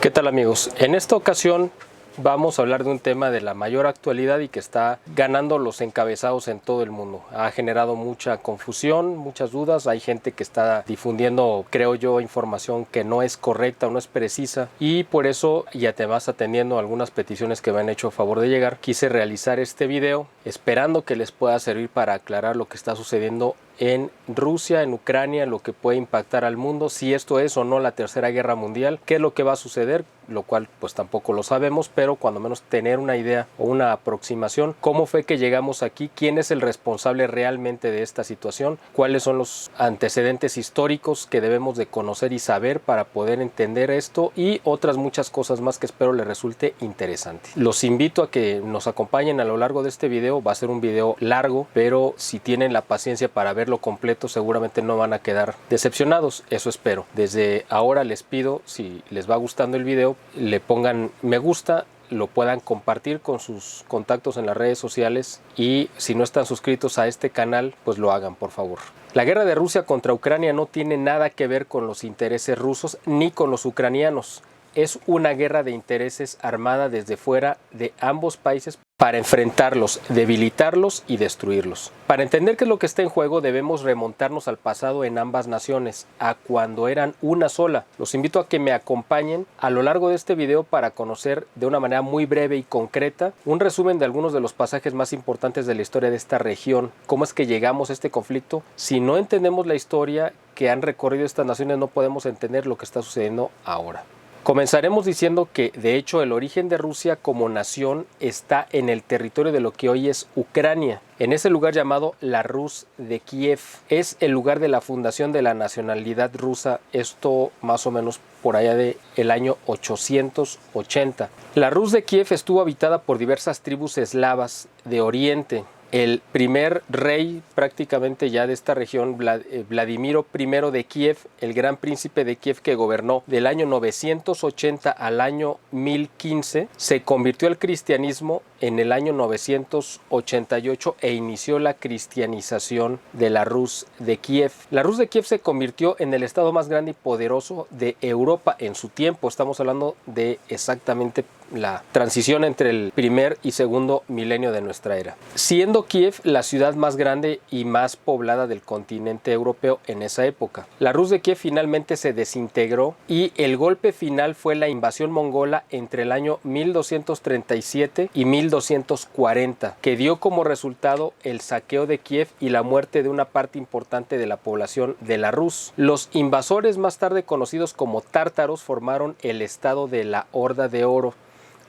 ¿Qué tal, amigos? En esta ocasión vamos a hablar de un tema de la mayor actualidad y que está ganando los encabezados en todo el mundo. Ha generado mucha confusión, muchas dudas. Hay gente que está difundiendo, creo yo, información que no es correcta o no es precisa. Y por eso, y además atendiendo algunas peticiones que me han hecho a favor de llegar, quise realizar este video esperando que les pueda servir para aclarar lo que está sucediendo en Rusia, en Ucrania, lo que puede impactar al mundo, si esto es o no la tercera guerra mundial, qué es lo que va a suceder, lo cual pues tampoco lo sabemos, pero cuando menos tener una idea o una aproximación, cómo fue que llegamos aquí, quién es el responsable realmente de esta situación, cuáles son los antecedentes históricos que debemos de conocer y saber para poder entender esto y otras muchas cosas más que espero les resulte interesante. Los invito a que nos acompañen a lo largo de este video, va a ser un video largo, pero si tienen la paciencia para verlo completo seguramente no van a quedar decepcionados, eso espero. Desde ahora les pido, si les va gustando el video, le pongan me gusta, lo puedan compartir con sus contactos en las redes sociales y si no están suscritos a este canal, pues lo hagan, por favor. La guerra de Rusia contra Ucrania no tiene nada que ver con los intereses rusos ni con los ucranianos. Es una guerra de intereses armada desde fuera de ambos países para enfrentarlos, debilitarlos y destruirlos. Para entender qué es lo que está en juego debemos remontarnos al pasado en ambas naciones, a cuando eran una sola. Los invito a que me acompañen a lo largo de este video para conocer de una manera muy breve y concreta un resumen de algunos de los pasajes más importantes de la historia de esta región. Cómo es que llegamos a este conflicto. Si no entendemos la historia que han recorrido estas naciones no podemos entender lo que está sucediendo ahora. Comenzaremos diciendo que, de hecho, el origen de Rusia como nación está en el territorio de lo que hoy es Ucrania, en ese lugar llamado la Rus de Kiev. Es el lugar de la fundación de la nacionalidad rusa, esto más o menos por allá del año 880. La Rus de Kiev estuvo habitada por diversas tribus eslavas de Oriente. El primer rey prácticamente ya de esta región, Vladimiro I de Kiev, el gran príncipe de Kiev que gobernó del año 980 al año 1015, se convirtió al cristianismo en el año 988 e inició la cristianización de la Rus de Kiev. La Rus de Kiev se convirtió en el estado más grande y poderoso de Europa en su tiempo. Estamos hablando de exactamente la transición entre el primer y segundo milenio de nuestra era, siendo Kiev la ciudad más grande y más poblada del continente europeo en esa época. La Rus de Kiev finalmente se desintegró y el golpe final fue la invasión mongola entre el año 1237 y 1240, que dio como resultado el saqueo de Kiev y la muerte de una parte importante de la población de la Rus. Los invasores, más tarde conocidos como tártaros, formaron el estado de la Horda de Oro,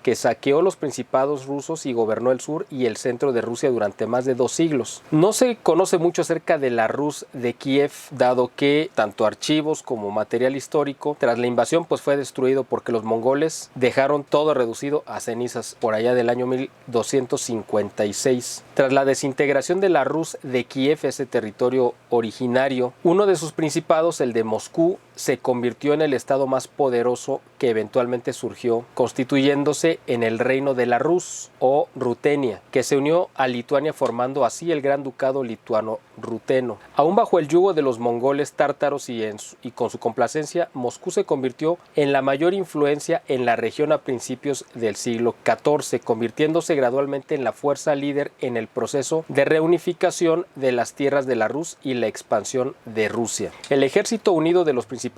que saqueó los principados rusos y gobernó el sur y el centro de Rusia durante más de 2 siglos. No se conoce mucho acerca de la Rus de Kiev, dado que tanto archivos como material histórico tras la invasión pues fue destruido porque los mongoles dejaron todo reducido a cenizas por allá del año 1256. Tras la desintegración de la Rus de Kiev, ese territorio originario, uno de sus principados, el de Moscú, se convirtió en el estado más poderoso que eventualmente surgió, constituyéndose en el reino de la Rus o Rutenia, que se unió a Lituania formando así el Gran Ducado Lituano-Ruteno. Aún bajo el yugo de los mongoles tártaros y con su complacencia, Moscú se convirtió en la mayor influencia en la región a principios del siglo XIV, convirtiéndose gradualmente en la fuerza líder en el proceso de reunificación de las tierras de la Rus y la expansión de Rusia. El ejército unido de los principados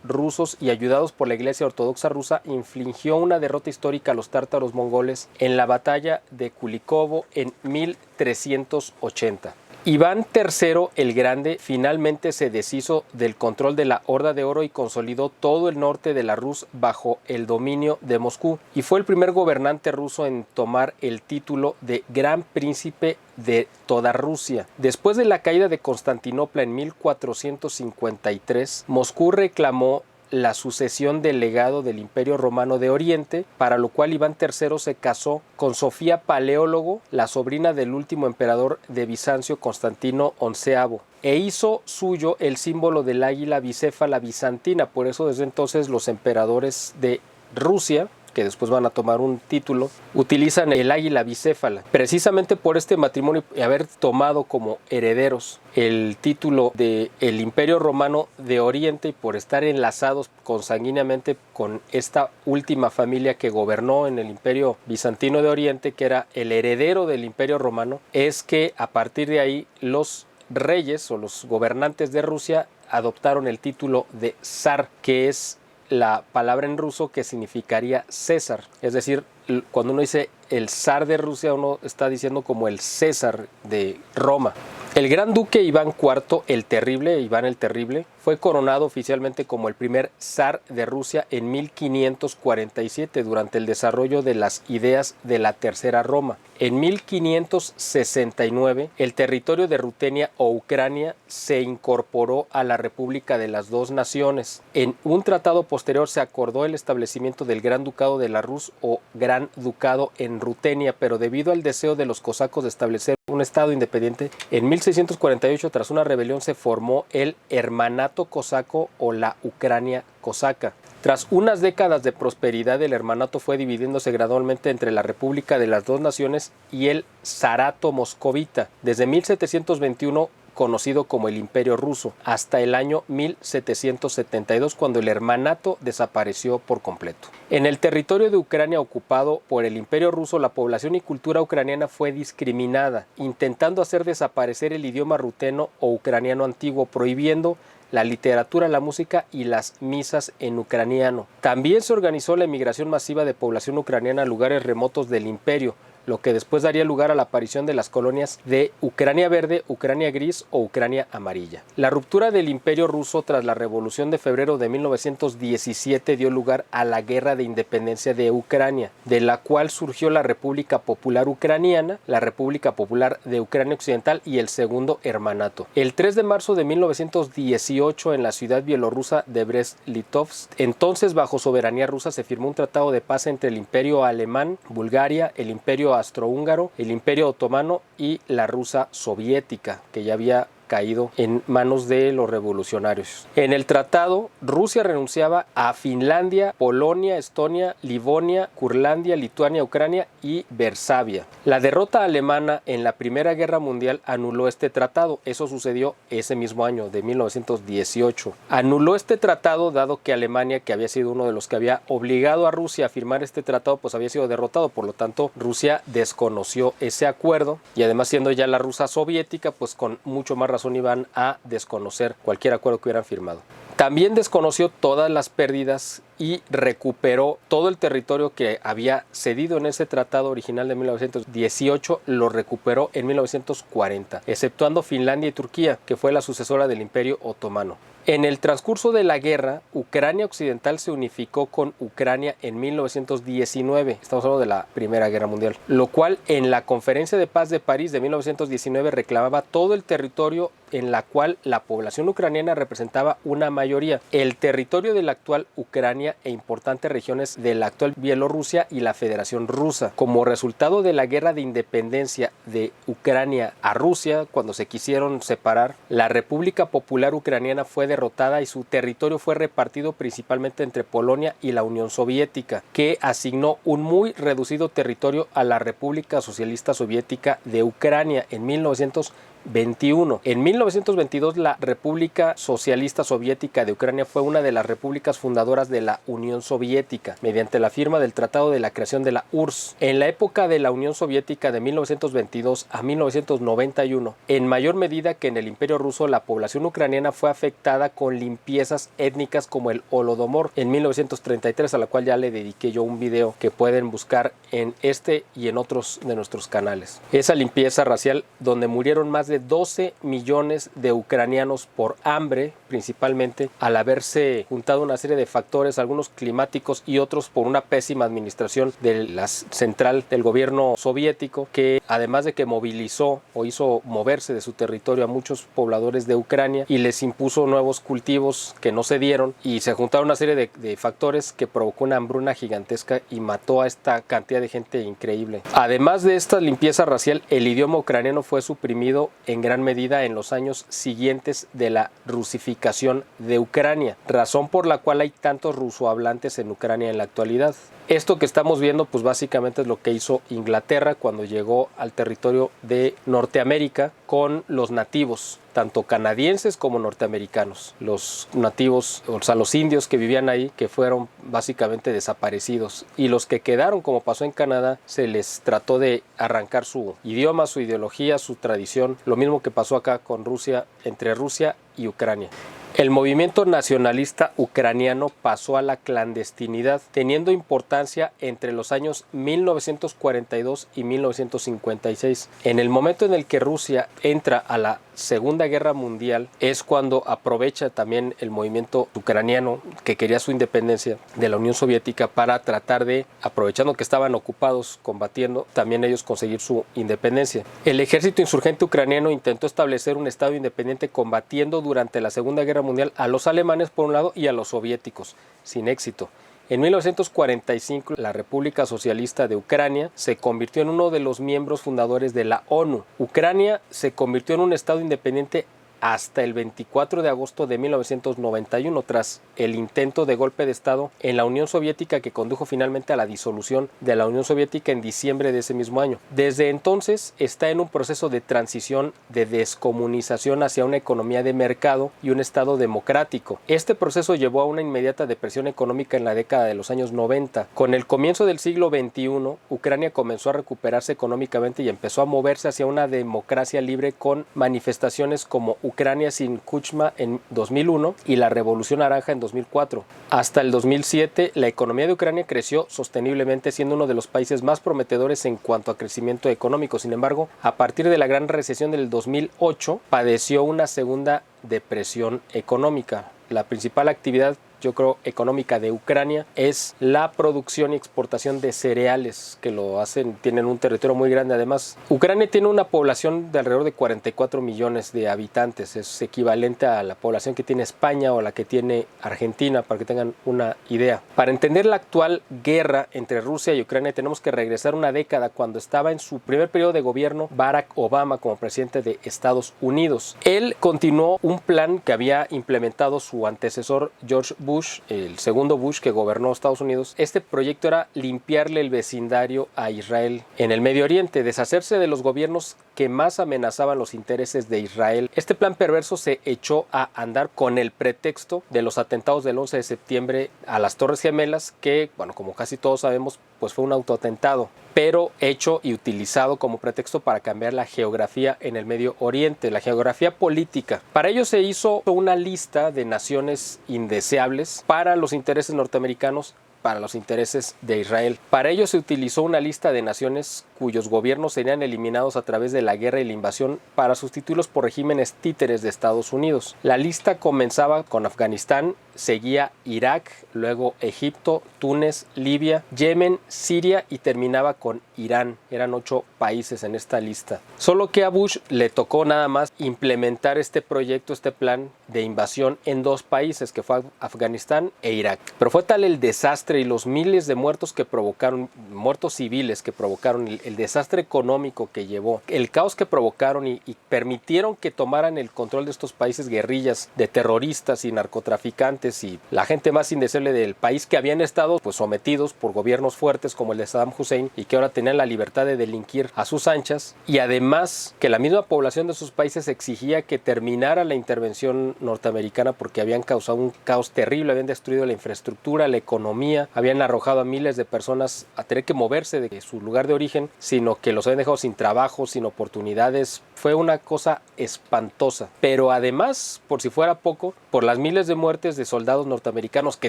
rusos y ayudados por la Iglesia Ortodoxa rusa infligió una derrota histórica a los tártaros mongoles en la batalla de Kulikovo en 1380. Iván III el Grande finalmente se deshizo del control de la Horda de Oro y consolidó todo el norte de la Rus bajo el dominio de Moscú y fue el primer gobernante ruso en tomar el título de Gran Príncipe de toda Rusia. Después de la caída de Constantinopla en 1453, Moscú reclamó la sucesión del legado del Imperio Romano de Oriente, para lo cual Iván III se casó con Sofía Paleólogo, la sobrina del último emperador de Bizancio, Constantino XI, e hizo suyo el símbolo del águila bicéfala bizantina. Por eso desde entonces los emperadores de Rusia que después van a tomar un título, utilizan el águila bicéfala. Precisamente por este matrimonio y haber tomado como herederos el título del Imperio Romano de Oriente y por estar enlazados consanguíneamente con esta última familia que gobernó en el Imperio Bizantino de Oriente, que era el heredero del Imperio Romano, es que a partir de ahí los reyes o los gobernantes de Rusia adoptaron el título de zar, que es la palabra en ruso que significaría César. Es decir, cuando uno dice el zar de Rusia, uno está diciendo como el César de Roma. El gran duque Iván IV el Terrible, Iván el Terrible, fue coronado oficialmente como el primer zar de Rusia en 1547 durante el desarrollo de las ideas de la Tercera Roma. En 1569, el territorio de Rutenia o Ucrania se incorporó a la República de las Dos Naciones. En un tratado posterior se acordó el establecimiento del Gran Ducado de la Rus o Gran Ducado en Rutenia, pero debido al deseo de los cosacos de establecer un estado independiente, en 1648, tras una rebelión, se formó el Hermanato Cosaco o la Ucrania Cosaca. Tras unas décadas de prosperidad, el hermanato fue dividiéndose gradualmente entre la República de las Dos Naciones y el Zarato Moscovita. Desde 1721, conocido como el Imperio Ruso, hasta el año 1772, cuando el hermanato desapareció por completo. En el territorio de Ucrania ocupado por el Imperio Ruso, la población y cultura ucraniana fue discriminada, intentando hacer desaparecer el idioma ruteno o ucraniano antiguo, prohibiendo la literatura, la música y las misas en ucraniano. También se organizó la emigración masiva de población ucraniana a lugares remotos del imperio, lo que después daría lugar a la aparición de las colonias de Ucrania Verde, Ucrania Gris o Ucrania Amarilla. La ruptura del Imperio Ruso tras la Revolución de febrero de 1917 dio lugar a la Guerra de Independencia de Ucrania, de la cual surgió la República Popular Ucraniana, la República Popular de Ucrania Occidental y el Segundo Hermanato. El 3 de marzo de 1918, en la ciudad bielorrusa de Brest-Litovsk, entonces bajo soberanía rusa, se firmó un tratado de paz entre el Imperio Alemán, Bulgaria, el Imperio Austrohúngaro, el Imperio Otomano y la Rusia soviética, que ya había caído en manos de los revolucionarios. En el tratado, Rusia renunciaba a Finlandia, Polonia, Estonia, Livonia, Curlandia, Lituania, Ucrania y Varsavia. La derrota alemana en la Primera Guerra Mundial anuló este tratado. Eso sucedió ese mismo año de 1918. Anuló este tratado dado que Alemania, que había sido uno de los que había obligado a Rusia a firmar este tratado, pues había sido derrotado. Por lo tanto, Rusia desconoció ese acuerdo y además, siendo ya la Rusia soviética, pues con mucho más razón iban a desconocer cualquier acuerdo que hubieran firmado. También desconoció todas las pérdidas y recuperó todo el territorio que había cedido en ese tratado original de 1918, lo recuperó en 1940, exceptuando Finlandia y Turquía, que fue la sucesora del Imperio Otomano. En el transcurso de la guerra, Ucrania Occidental se unificó con Ucrania en 1919, estamos hablando de la Primera Guerra Mundial, lo cual en la Conferencia de Paz de París de 1919 reclamaba todo el territorio en la cual la población ucraniana representaba una mayoría, el territorio de la actual Ucrania e importantes regiones de la actual Bielorrusia y la Federación Rusa. Como resultado de la guerra de independencia de Ucrania a Rusia, cuando se quisieron separar, la República Popular Ucraniana fue derrotada y su territorio fue repartido principalmente entre Polonia y la Unión Soviética, que asignó un muy reducido territorio a la República Socialista Soviética de Ucrania en 1921. En 1922, la República Socialista Soviética de Ucrania fue una de las repúblicas fundadoras de la Unión Soviética, mediante la firma del Tratado de la creación de la URSS. En la época de la Unión Soviética de 1922 a 1991, en mayor medida que en el Imperio Ruso, la población ucraniana fue afectada con limpiezas étnicas como el Holodomor en 1933, a la cual ya le dediqué yo un video que pueden buscar en este y en otros de nuestros canales. Esa limpieza racial donde murieron más de 12 millones de ucranianos por hambre, principalmente al haberse juntado una serie de factores, algunos climáticos y otros por una pésima administración de la central del gobierno soviético, que además de que movilizó o hizo moverse de su territorio a muchos pobladores de Ucrania y les impuso nuevos cultivos que no se dieron, y se juntaron una serie de factores que provocó una hambruna gigantesca y mató a esta cantidad de gente increíble. Además de esta limpieza racial, el idioma ucraniano fue suprimido en gran medida en los años siguientes de la rusificación de Ucrania, razón por la cual hay tantos rusohablantes en Ucrania en la actualidad. Esto que estamos viendo pues básicamente es lo que hizo Inglaterra cuando llegó al territorio de Norteamérica con los nativos, tanto canadienses como norteamericanos. Los nativos, o sea, los indios que vivían ahí, que fueron básicamente desaparecidos, y los que quedaron, como pasó en Canadá, se les trató de arrancar su idioma, su ideología, su tradición, lo mismo que pasó acá con Rusia, entre Rusia y Ucrania. El movimiento nacionalista ucraniano pasó a la clandestinidad, teniendo importancia entre los años 1942 y 1956. En el momento en el que Rusia entra a la Segunda Guerra Mundial es cuando aprovecha también el movimiento ucraniano que quería su independencia de la Unión Soviética para tratar de, aprovechando que estaban ocupados combatiendo, también ellos conseguir su independencia. El ejército insurgente ucraniano intentó establecer un estado independiente combatiendo durante la Segunda Guerra Mundial a los alemanes por un lado y a los soviéticos, sin éxito. En 1945, la República Socialista de Ucrania se convirtió en uno de los miembros fundadores de la ONU. Ucrania se convirtió en un estado independiente hasta el 24 de agosto de 1991, tras el intento de golpe de Estado en la Unión Soviética que condujo finalmente a la disolución de la Unión Soviética en diciembre de ese mismo año. Desde entonces está en un proceso de transición de descomunización hacia una economía de mercado y un Estado democrático. Este proceso llevó a una inmediata depresión económica en la década de los años 90. Con el comienzo del siglo XXI, Ucrania comenzó a recuperarse económicamente y empezó a moverse hacia una democracia libre con manifestaciones como Ucrania sin Kuchma en 2001 y la Revolución Naranja en 2004. Hasta el 2007, la economía de Ucrania creció sosteniblemente, siendo uno de los países más prometedores en cuanto a crecimiento económico. Sin embargo, a partir de la gran recesión del 2008, padeció una segunda depresión económica. La principal actividad, yo creo, económica de Ucrania es la producción y exportación de cereales, que lo hacen, tienen un territorio muy grande. Además, Ucrania tiene una población de alrededor de 44 millones de habitantes, es equivalente a la población que tiene España o la que tiene Argentina, para que tengan una idea. Para entender la actual guerra entre Rusia y Ucrania tenemos que regresar una década, cuando estaba en su primer periodo de gobierno Barack Obama como presidente de Estados Unidos. Él continuó un plan que había implementado su antecesor George Bush, el segundo Bush que gobernó Estados Unidos. Este proyecto era limpiarle el vecindario a Israel en el Medio Oriente, deshacerse de los gobiernos que más amenazaban los intereses de Israel. Este plan perverso se echó a andar con el pretexto de los atentados del 11 de septiembre a las Torres Gemelas, que, bueno, como casi todos sabemos, pues fue un autoatentado, pero hecho y utilizado como pretexto para cambiar la geografía en el Medio Oriente, la geografía política. Para ello se hizo una lista de naciones indeseables para los intereses norteamericanos, para los intereses de Israel. Para ello se utilizó una lista de naciones cuyos gobiernos serían eliminados a través de la guerra y la invasión para sustituirlos por regímenes títeres de Estados Unidos. La lista comenzaba con Afganistán, seguía Irak, luego Egipto, Túnez, Libia, Yemen, Siria y terminaba con Irán. Eran 8 países en esta lista. Solo que a Bush le tocó nada más implementar este proyecto, este plan de invasión en 2 países, que fue Afganistán e Irak. Pero fue tal el desastre y los miles de muertos que provocaron, muertos civiles que provocaron, el desastre económico que llevó, el caos que provocaron y permitieron que tomaran el control de estos países guerrillas de terroristas y narcotraficantes y la gente más indeseable del país, que habían estado pues sometidos por gobiernos fuertes como el de Saddam Hussein y que ahora tenían la libertad de delinquir a sus anchas, y además que la misma población de esos países exigía que terminara la intervención norteamericana porque habían causado un caos terrible, habían destruido la infraestructura, la economía, habían arrojado a miles de personas a tener que moverse de su lugar de origen, sino que los habían dejado sin trabajo, sin oportunidades. Fue una cosa espantosa. Pero además, por si fuera poco, por las miles de muertes de soldados norteamericanos, que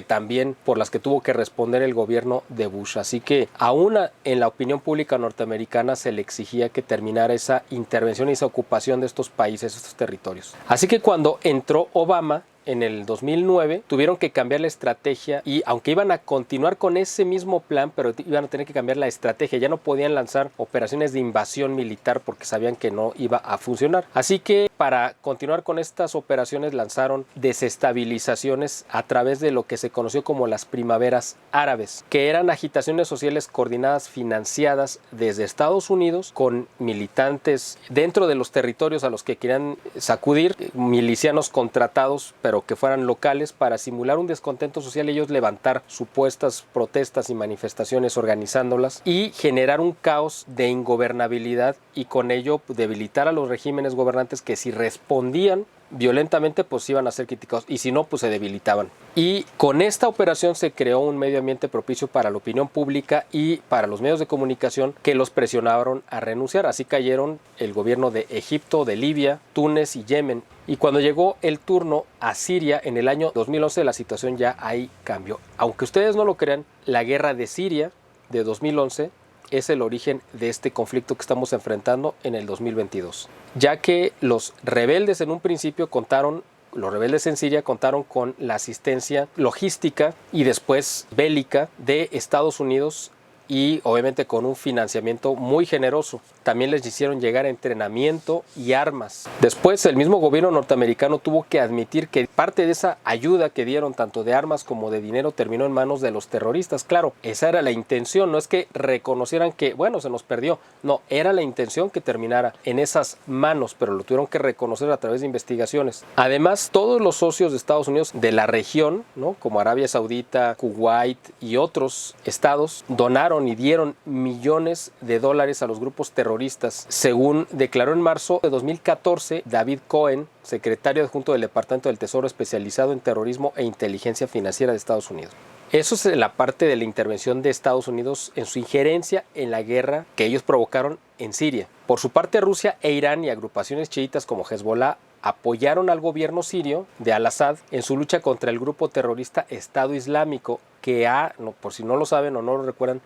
también por las que tuvo que responder el gobierno de Bush. Así que aún en la opinión pública norteamericana se le exigía que terminara esa intervención y esa ocupación de estos países, estos territorios. Así que cuando entró Obama en el 2009, tuvieron que cambiar la estrategia, y aunque iban a continuar con ese mismo plan, pero iban a tener que cambiar la estrategia. Ya no podían lanzar operaciones de invasión militar porque sabían que no iba a funcionar. Así que para continuar con estas operaciones lanzaron desestabilizaciones a través de lo que se conoció como las primaveras árabes, que eran agitaciones sociales coordinadas, financiadas desde Estados Unidos con militantes dentro de los territorios a los que querían sacudir, milicianos contratados pero que fueran locales para simular un descontento social, ellos levantar supuestas protestas y manifestaciones organizándolas y generar un caos de ingobernabilidad y con ello debilitar a los regímenes gobernantes que si respondían violentamente pues iban a ser criticados y si no pues se debilitaban. Y con esta operación se creó un medio ambiente propicio para la opinión pública y para los medios de comunicación que los presionaron a renunciar. Así cayeron el gobierno de Egipto, de Libia, Túnez y Yemen. Y cuando llegó el turno a Siria en el año 2011 la situación ya ahí cambió. Aunque ustedes no lo crean, la guerra de Siria de 2011 es el origen de este conflicto que estamos enfrentando en el 2022, ya que los rebeldes en un principio los rebeldes en Siria contaron con la asistencia logística y después bélica de Estados Unidos y obviamente con un financiamiento muy generoso. También les hicieron llegar entrenamiento y armas. Después el mismo gobierno norteamericano tuvo que admitir que parte de esa ayuda que dieron tanto de armas como de dinero terminó en manos de los terroristas. Claro, esa era la intención, no es que reconocieran que bueno, se nos perdió, no, era la intención que terminara en esas manos, pero lo tuvieron que reconocer a través de investigaciones. Además, todos los socios de Estados Unidos de la región, ¿no?, como Arabia Saudita, Kuwait y otros estados, donaron y dieron millones de dólares a los grupos terroristas. Según declaró en marzo de 2014 David Cohen, secretario adjunto del Departamento del Tesoro especializado en terrorismo e inteligencia financiera de Estados Unidos. Eso es la parte de la intervención de Estados Unidos en su injerencia en la guerra que ellos provocaron en Siria. Por su parte, Rusia e Irán y agrupaciones chiitas como Hezbollah apoyaron al gobierno sirio de Al-Assad en su lucha contra el grupo terrorista Estado Islámico, que por si no lo saben o no lo recuerdan,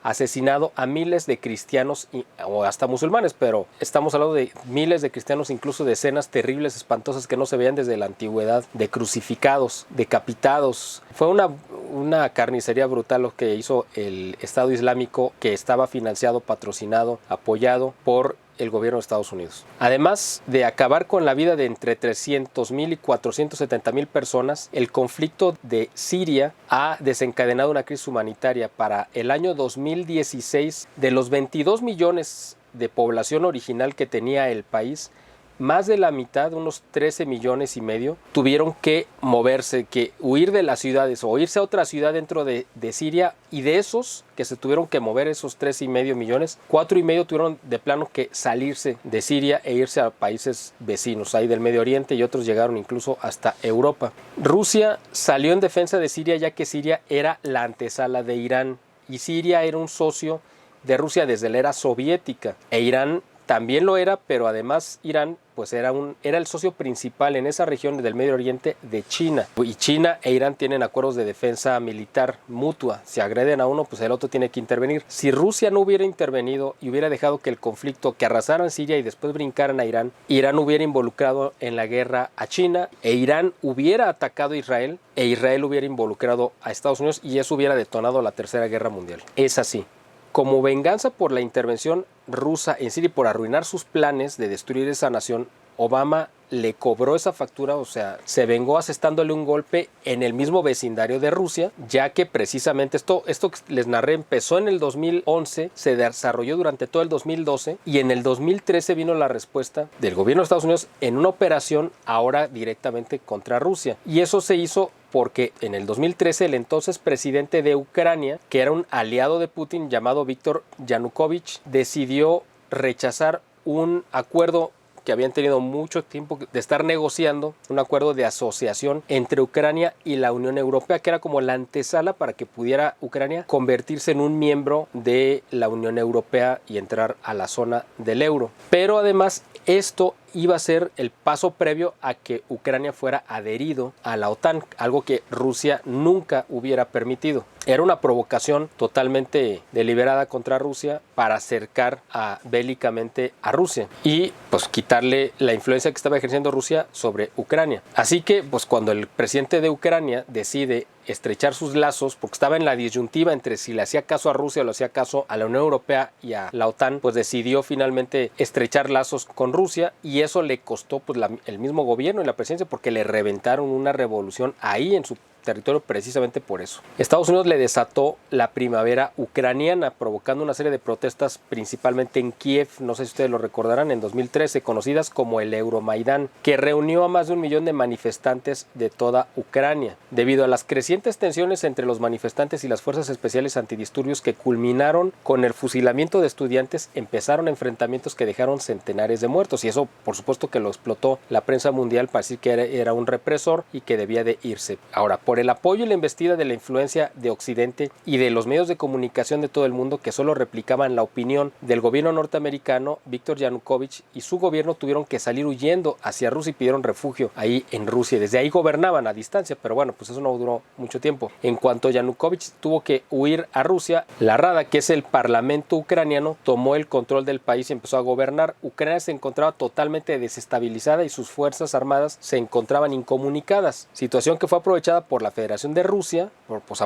asesinado a miles de cristianos o hasta musulmanes, pero estamos hablando de miles de cristianos, incluso de escenas terribles, espantosas que no se veían desde la antigüedad, de crucificados, decapitados. Fue una carnicería brutal lo que hizo el Estado Islámico, que estaba financiado, patrocinado, apoyado por el gobierno de Estados Unidos. Además de acabar con la vida de entre 300,000 y 470,000 personas, el conflicto de Siria ha desencadenado una crisis humanitaria. Para el año 2016, de los 22 millones de población original que tenía el país, más de la mitad, unos 13 millones y medio, tuvieron que moverse, que huir de las ciudades o irse a otra ciudad dentro de Siria, y de esos que se tuvieron que mover, esos 13,5 millones, 4,5 tuvieron de plano que salirse de Siria e irse a países vecinos, ahí del Medio Oriente, y otros llegaron incluso hasta Europa. Rusia salió en defensa de Siria, ya que Siria era la antesala de Irán, y Siria era un socio de Rusia desde la era soviética, e Irán también lo era, pero además Irán pues era el socio principal en esa región del Medio Oriente de China. Y China e Irán tienen acuerdos de defensa militar mutua. Si agreden a uno, pues el otro tiene que intervenir. Si Rusia no hubiera intervenido y hubiera dejado que el conflicto, que arrasaran Siria y después brincaran a Irán, Irán hubiera involucrado en la guerra a China, e Irán hubiera atacado a Israel, e Israel hubiera involucrado a Estados Unidos, y eso hubiera detonado la Tercera Guerra Mundial. Es así. Como venganza por la intervención rusa en Siria y por arruinar sus planes de destruir esa nación, Obama le cobró esa factura, o sea, se vengó asestándole un golpe en el mismo vecindario de Rusia, ya que precisamente esto que les narré empezó en el 2011, se desarrolló durante todo el 2012, y en el 2013 vino la respuesta del gobierno de Estados Unidos en una operación ahora directamente contra Rusia. Y eso se hizo porque en el 2013 el entonces presidente de Ucrania, que era un aliado de Putin llamado Víctor Yanukovych, decidió rechazar un acuerdo que habían tenido mucho tiempo de estar negociando, un acuerdo de asociación entre Ucrania y la Unión Europea, que era como la antesala para que pudiera Ucrania convertirse en un miembro de la Unión Europea y entrar a la zona del euro. Pero además esto iba a ser el paso previo a que Ucrania fuera adherido a la OTAN, algo que Rusia nunca hubiera permitido. Era una provocación totalmente deliberada contra Rusia para acercar bélicamente a Rusia y pues quitarle la influencia que estaba ejerciendo Rusia sobre Ucrania. Así que pues cuando el presidente de Ucrania decide estrechar sus lazos, porque estaba en la disyuntiva entre si le hacía caso a Rusia o le hacía caso a la Unión Europea y a la OTAN, pues decidió finalmente estrechar lazos con Rusia, y eso le costó pues el mismo gobierno y la presidencia, porque le reventaron una revolución ahí en su territorio precisamente por eso. Estados Unidos le desató la primavera ucraniana, provocando una serie de protestas principalmente en Kiev, no sé si ustedes lo recordarán, en 2013, conocidas como el Euromaidán, que reunió a más de 1 millón de manifestantes de toda Ucrania. Debido a las crecientes tensiones entre los manifestantes y las fuerzas especiales antidisturbios que culminaron con el fusilamiento de estudiantes, empezaron enfrentamientos que dejaron centenares de muertos, y eso por supuesto que lo explotó la prensa mundial para decir que era un represor y que debía de irse. Ahora, por el apoyo y la embestida de la influencia de Occidente y de los medios de comunicación de todo el mundo que solo replicaban la opinión del gobierno norteamericano, Víktor Yanukovych y su gobierno tuvieron que salir huyendo hacia Rusia y pidieron refugio ahí en Rusia. Desde ahí gobernaban a distancia, pero bueno, pues eso no duró mucho tiempo. En cuanto Yanukovych tuvo que huir a Rusia, la Rada, que es el parlamento ucraniano, tomó el control del país y empezó a gobernar. Ucrania se encontraba totalmente desestabilizada y sus fuerzas armadas se encontraban incomunicadas, situación que fue aprovechada por la Federación de Rusia,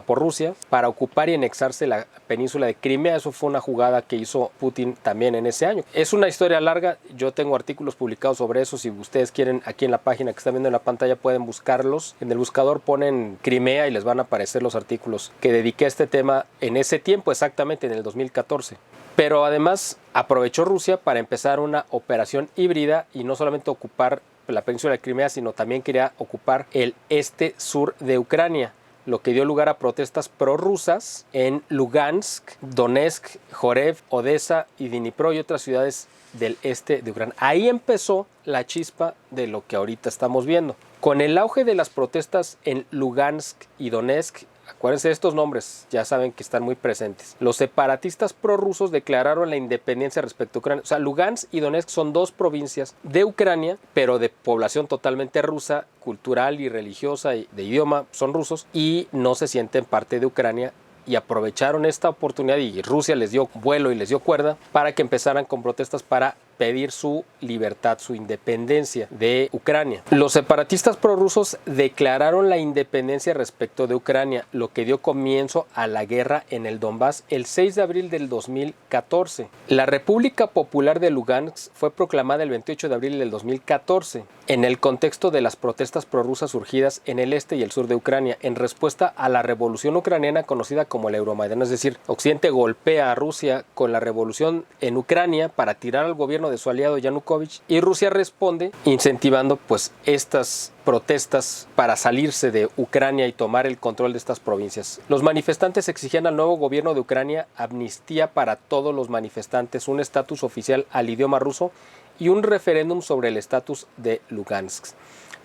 por Rusia, para ocupar y anexarse la península de Crimea. Eso fue una jugada que hizo Putin también en ese año. Es una historia larga, yo tengo artículos publicados sobre eso, si ustedes quieren, aquí en la página que están viendo en la pantalla pueden buscarlos. En el buscador ponen Crimea y les van a aparecer los artículos que dediqué a este tema en ese tiempo, exactamente en el 2014. Pero además aprovechó Rusia para empezar una operación híbrida y no solamente ocupar la península de Crimea, sino también quería ocupar el este-sur de Ucrania, lo que dio lugar a protestas prorrusas en Lugansk, Donetsk, Joreb, Odessa y Dnipro y otras ciudades del este de Ucrania. Ahí empezó la chispa de lo que ahorita estamos viendo. Con el auge de las protestas en Lugansk y Donetsk, acuérdense de estos nombres, ya saben que están muy presentes. Los separatistas prorrusos declararon la independencia respecto a Ucrania. O sea, Lugansk y Donetsk son dos provincias de Ucrania, pero de población totalmente rusa, cultural y religiosa y de idioma, son rusos y no se sienten parte de Ucrania. Y aprovecharon esta oportunidad y Rusia les dio vuelo y les dio cuerda para que empezaran con protestas para pedir su libertad, su independencia de Ucrania. Los separatistas prorrusos declararon la independencia respecto de Ucrania, lo que dio comienzo a la guerra en el Donbass el 6 de abril del 2014. La República Popular de Lugansk fue proclamada el 28 de abril del 2014 en el contexto de las protestas prorrusas surgidas en el este y el sur de Ucrania en respuesta a la revolución ucraniana conocida como el Euromaidán. Es decir, Occidente golpea a Rusia con la revolución en Ucrania para tirar al gobierno de su aliado Yanukovych y Rusia responde incentivando pues estas protestas para salirse de Ucrania y tomar el control de estas provincias. Los manifestantes exigían al nuevo gobierno de Ucrania amnistía para todos los manifestantes, un estatus oficial al idioma ruso y un referéndum sobre el estatus de Lugansk.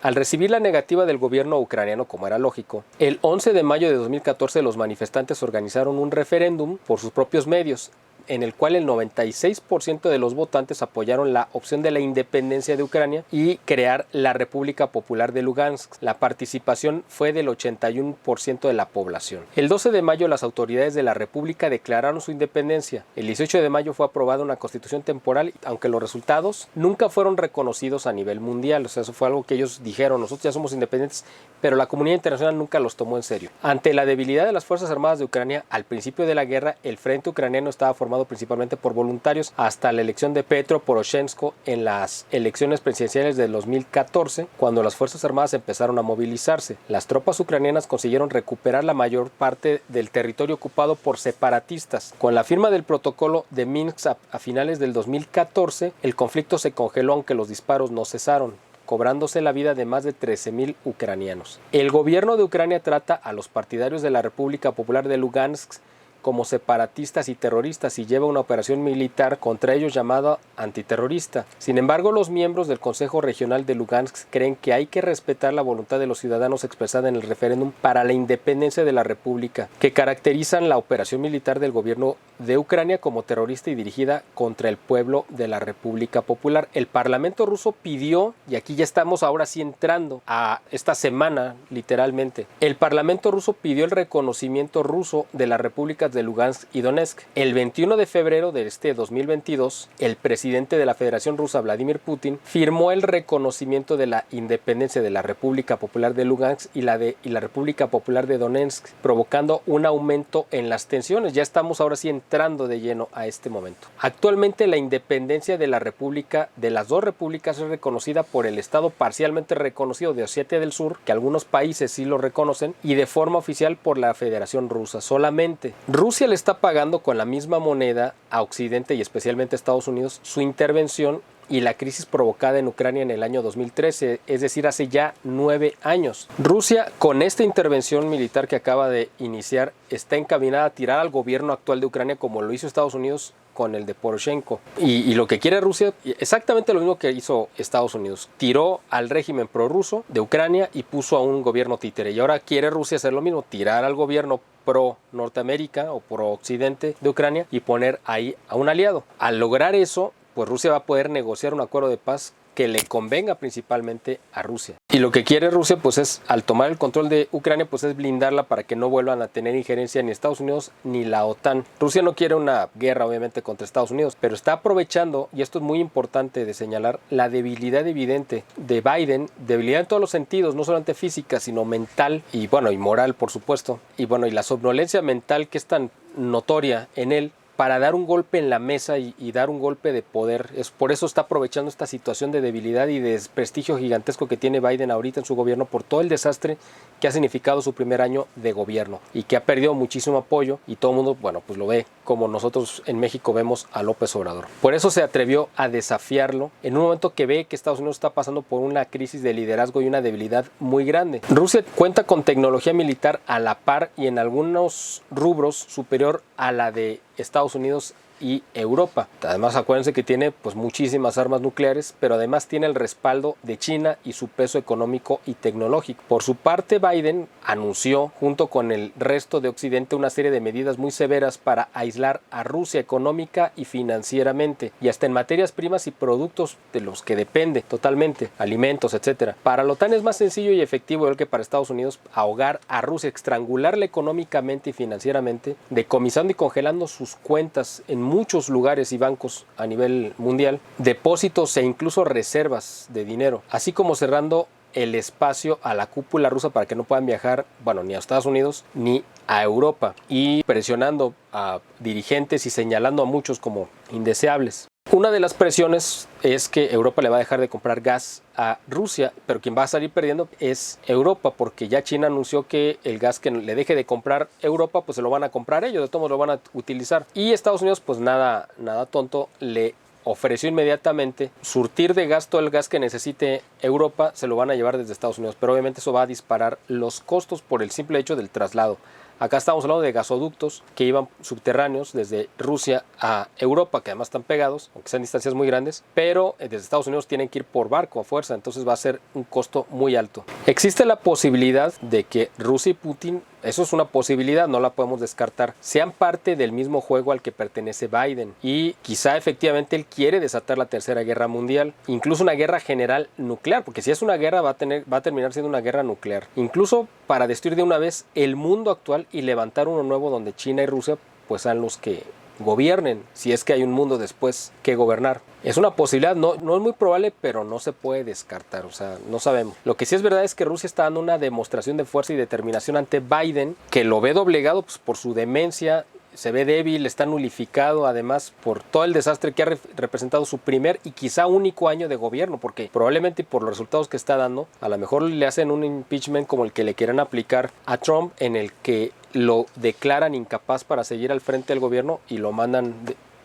Al recibir la negativa del gobierno ucraniano, como era lógico, el 11 de mayo de 2014 los manifestantes organizaron un referéndum por sus propios medios, en el cual el 96% de los votantes apoyaron la opción de la independencia de Ucrania y crear la República Popular de Lugansk. La participación fue del 81% de la población. El 12 de mayo las autoridades de la República declararon su independencia. El 18 de mayo fue aprobada una constitución temporal, aunque los resultados nunca fueron reconocidos a nivel mundial. O sea, eso fue algo que ellos dijeron, nosotros ya somos independientes, pero la comunidad internacional nunca los tomó en serio. Ante la debilidad de las Fuerzas Armadas de Ucrania, al principio de la guerra, el frente ucraniano estaba formado principalmente por voluntarios hasta la elección de Petro Poroshenko en las elecciones presidenciales del 2014, cuando las Fuerzas Armadas empezaron a movilizarse. Las tropas ucranianas consiguieron recuperar la mayor parte del territorio ocupado por separatistas. Con la firma del protocolo de Minsk a finales del 2014, el conflicto se congeló aunque los disparos no cesaron, cobrándose la vida de más de 13,000 ucranianos. El gobierno de Ucrania trata a los partidarios de la República Popular de Lugansk como separatistas y terroristas y lleva una operación militar contra ellos llamada antiterrorista. Sin embargo, los miembros del Consejo Regional de Lugansk creen que hay que respetar la voluntad de los ciudadanos expresada en el referéndum para la independencia de la República, que caracterizan la operación militar del gobierno de Ucrania como terrorista y dirigida contra el pueblo de la República Popular. El Parlamento ruso pidió, y aquí ya estamos ahora sí entrando a esta semana literalmente, el Parlamento ruso pidió el reconocimiento ruso de la República repúblicas de Lugansk y Donetsk. El 21 de febrero de este 2022, el presidente de la Federación Rusa, Vladimir Putin, firmó el reconocimiento de la independencia de la República Popular de Lugansk y la República Popular de Donetsk, provocando un aumento en las tensiones. Ya estamos ahora sí entrando de lleno a este momento. Actualmente la independencia de la república, de las dos repúblicas, es reconocida por el Estado parcialmente reconocido de Osetia del Sur, que algunos países sí lo reconocen, y de forma oficial por la Federación Rusa solamente. Rusia le está pagando con la misma moneda a Occidente y especialmente a Estados Unidos su intervención y la crisis provocada en Ucrania en el año 2013, es decir, hace ya 9 años. Rusia, con esta intervención militar que acaba de iniciar, está encaminada a tirar al gobierno actual de Ucrania como lo hizo Estados Unidos con el de Poroshenko. Y lo que quiere Rusia, exactamente lo mismo que hizo Estados Unidos. Tiró al régimen prorruso de Ucrania y puso a un gobierno títere. Y ahora quiere Rusia hacer lo mismo, tirar al gobierno pro Norteamérica o pro Occidente de Ucrania y poner ahí a un aliado. Al lograr eso, pues Rusia va a poder negociar un acuerdo de paz que le convenga principalmente a Rusia. Y lo que quiere Rusia, pues es, al tomar el control de Ucrania, pues es blindarla para que no vuelvan a tener injerencia ni Estados Unidos ni la OTAN. Rusia no quiere una guerra, obviamente, contra Estados Unidos, pero está aprovechando, y esto es muy importante de señalar, la debilidad evidente de Biden, debilidad en todos los sentidos, no solamente física, sino mental y, bueno, y moral, por supuesto. Y, bueno, y la somnolencia mental que es tan notoria en él, para dar un golpe en la mesa y dar un golpe de poder. Por eso está aprovechando esta situación de debilidad y de desprestigio gigantesco que tiene Biden ahorita en su gobierno por todo el desastre que ha significado su primer año de gobierno y que ha perdido muchísimo apoyo, y todo el mundo, bueno, pues lo ve como nosotros en México vemos a López Obrador. Por eso se atrevió a desafiarlo en un momento que ve que Estados Unidos está pasando por una crisis de liderazgo y una debilidad muy grande. Rusia cuenta con tecnología militar a la par y en algunos rubros superior a la de Estados Unidos y Europa. Además, acuérdense que tiene pues muchísimas armas nucleares, pero además tiene el respaldo de China y su peso económico y tecnológico. Por su parte, Biden anunció junto con el resto de Occidente una serie de medidas muy severas para aislar a Rusia económica y financieramente, y hasta en materias primas y productos de los que depende totalmente, alimentos, etcétera. Para la OTAN es más sencillo y efectivo, igual que para Estados Unidos, ahogar a Rusia, estrangularla económicamente y financieramente, decomisando y congelando sus cuentas en muchos lugares y bancos a nivel mundial, depósitos e incluso reservas de dinero, así como cerrando el espacio a la cúpula rusa para que no puedan viajar, bueno, ni a Estados Unidos ni a Europa, y presionando a dirigentes y señalando a muchos como indeseables. Una de las presiones es que Europa le va a dejar de comprar gas a Rusia, pero quien va a salir perdiendo es Europa, porque ya China anunció que el gas que le deje de comprar Europa, pues se lo van a comprar ellos, de todos modos lo van a utilizar. Y Estados Unidos, pues nada tonto, le ofreció inmediatamente surtir de gas todo el gas que necesite Europa, se lo van a llevar desde Estados Unidos, pero obviamente eso va a disparar los costos por el simple hecho del traslado. Acá estamos hablando de gasoductos que iban subterráneos desde Rusia a Europa, que además están pegados, aunque sean distancias muy grandes, pero desde Estados Unidos tienen que ir por barco a fuerza, entonces va a ser un costo muy alto. Existe la posibilidad de que Rusia y Putin, eso es una posibilidad, no la podemos descartar, sean parte del mismo juego al que pertenece Biden, y quizá efectivamente él quiere desatar la tercera guerra mundial, incluso una guerra general nuclear, porque si es una guerra va a terminar siendo una guerra nuclear, incluso para destruir de una vez el mundo actual y levantar uno nuevo donde China y Rusia pues sean los que gobiernen, si es que hay un mundo después que gobernar. Es una posibilidad, no es muy probable, pero no se puede descartar, o sea, no sabemos. Lo que sí es verdad es que Rusia está dando una demostración de fuerza y determinación ante Biden, que lo ve doblegado pues, por su demencia, se ve débil, está nulificado además por todo el desastre que ha representado su primer y quizá único año de gobierno, porque probablemente por los resultados que está dando, a lo mejor le hacen un impeachment como el que le quieran aplicar a Trump, en el que lo declaran incapaz para seguir al frente del gobierno y lo mandan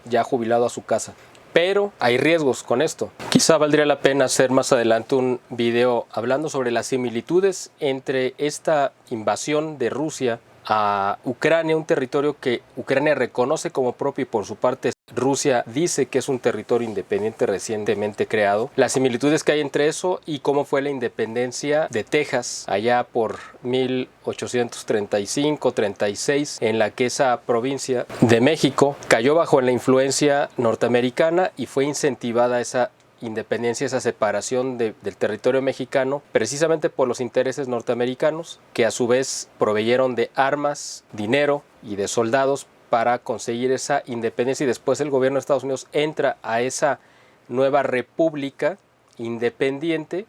ya jubilado a su casa. Pero hay riesgos con esto. Quizá valdría la pena hacer más adelante un video hablando sobre las similitudes entre esta invasión de Rusia a Ucrania, un territorio que Ucrania reconoce como propio y por su parte Rusia dice que es un territorio independiente recientemente creado. Las similitudes que hay entre eso y cómo fue la independencia de Texas allá por 1835-36, en la que esa provincia de México cayó bajo la influencia norteamericana y fue incentivada esa independencia, esa separación del territorio mexicano precisamente por los intereses norteamericanos, que a su vez proveyeron de armas, dinero y de soldados para conseguir esa independencia, y después el gobierno de Estados Unidos entra a esa nueva república independiente,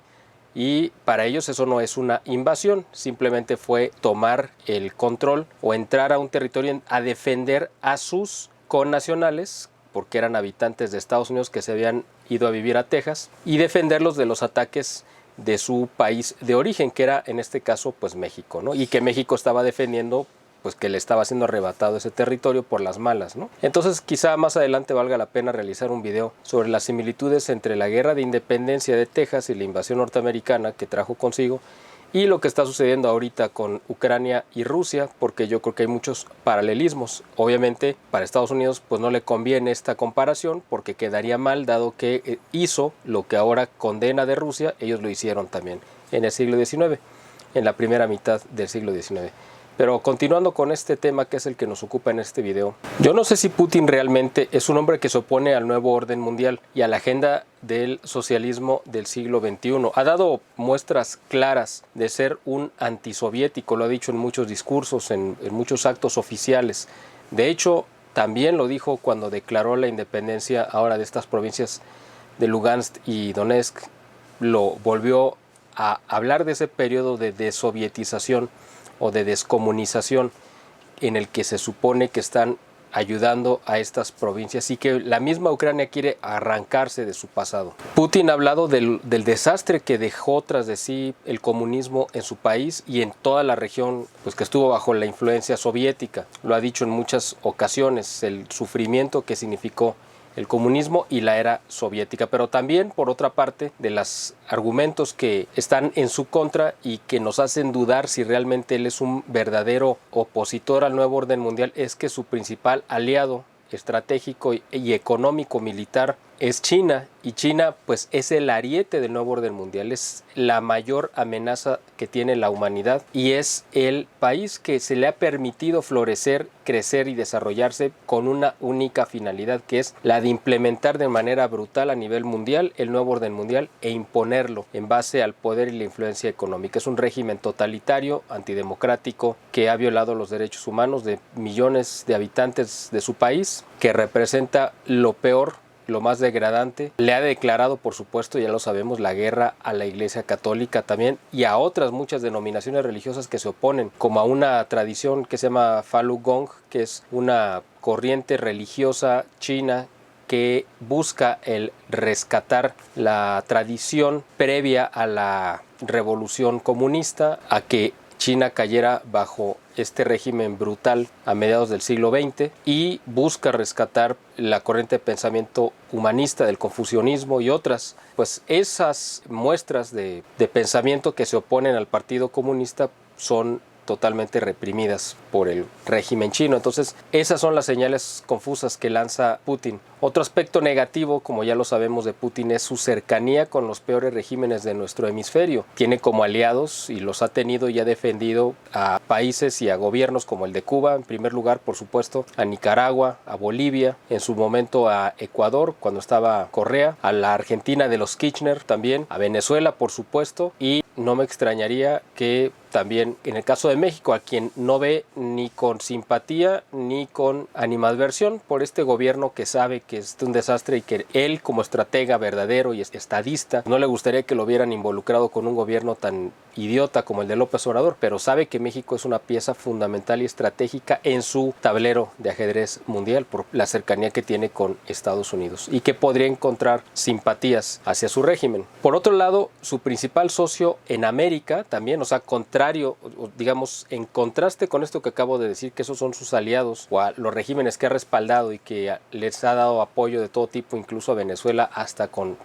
y para ellos eso no es una invasión, simplemente fue tomar el control o entrar a un territorio a defender a sus connacionales, porque eran habitantes de Estados Unidos que se habían ido a vivir a Texas, y defenderlos de los ataques de su país de origen, que era en este caso pues México, ¿no? Y que México estaba defendiendo, pues que le estaba siendo arrebatado ese territorio por las malas, ¿no? Entonces quizá más adelante valga la pena realizar un video sobre las similitudes entre la guerra de independencia de Texas y la invasión norteamericana que trajo consigo, y lo que está sucediendo ahorita con Ucrania y Rusia, porque yo creo que hay muchos paralelismos. Obviamente para Estados Unidos pues no le conviene esta comparación, porque quedaría mal, dado que hizo lo que ahora condena de Rusia, ellos lo hicieron también en el siglo XIX, en la primera mitad del siglo XIX. Pero continuando con este tema, que es el que nos ocupa en este video, yo no sé si Putin realmente es un hombre que se opone al nuevo orden mundial y a la agenda del socialismo del siglo XXI. Ha dado muestras claras de ser un antisoviético, lo ha dicho en muchos discursos, en muchos actos oficiales. De hecho, también lo dijo cuando declaró la independencia ahora de estas provincias de Lugansk y Donetsk. Lo volvió a hablar de ese periodo de desovietización o de descomunización, en el que se supone que están ayudando a estas provincias y que la misma Ucrania quiere arrancarse de su pasado. Putin ha hablado del desastre que dejó tras de sí el comunismo en su país y en toda la región, pues que estuvo bajo la influencia soviética. Lo ha dicho en muchas ocasiones, el sufrimiento que significó el comunismo y la era soviética, pero también, por otra parte, de los argumentos que están en su contra y que nos hacen dudar si realmente él es un verdadero opositor al nuevo orden mundial, es que su principal aliado estratégico y económico militar es China, y China pues es el ariete del nuevo orden mundial, es la mayor amenaza que tiene la humanidad y es el país que se le ha permitido florecer, crecer y desarrollarse con una única finalidad, que es la de implementar de manera brutal a nivel mundial el nuevo orden mundial e imponerlo en base al poder y la influencia económica. Es un régimen totalitario, antidemocrático, que ha violado los derechos humanos de millones de habitantes de su país, que representa lo peor, lo más degradante. Le ha declarado, por supuesto, ya lo sabemos, la guerra a la Iglesia Católica también y a otras muchas denominaciones religiosas que se oponen, como a una tradición que se llama Falun Gong, que es una corriente religiosa china que busca el rescatar la tradición previa a la revolución comunista, a que China cayera bajo este régimen brutal a mediados del siglo XX, y busca rescatar la corriente de pensamiento humanista del confucianismo y otras. Pues esas muestras de pensamiento que se oponen al Partido Comunista son totalmente reprimidas por el régimen chino. Entonces, esas son las señales confusas que lanza Putin. Otro aspecto negativo, como ya lo sabemos, de Putin es su cercanía con los peores regímenes de nuestro hemisferio. Tiene como aliados, y los ha tenido y ha defendido, a países y a gobiernos como el de Cuba, en primer lugar, por supuesto, a Nicaragua, a Bolivia, en su momento a Ecuador, cuando estaba Correa, a la Argentina de los Kirchner también, a Venezuela, por supuesto, y no me extrañaría que también en el caso de México, a quien no ve ni con simpatía ni con animadversión por este gobierno que sabe que es un desastre y que él, como estratega verdadero y estadista, no le gustaría que lo vieran involucrado con un gobierno tan idiota como el de López Obrador, pero sabe que México es una pieza fundamental y estratégica en su tablero de ajedrez mundial por la cercanía que tiene con Estados Unidos y que podría encontrar simpatías hacia su régimen. Por otro lado, su principal socio en América también, o sea, contrario, digamos, en contraste con esto que acabo de decir, que esos son sus aliados o a los regímenes que ha respaldado y que les ha dado apoyo de todo tipo, incluso a Venezuela, hasta con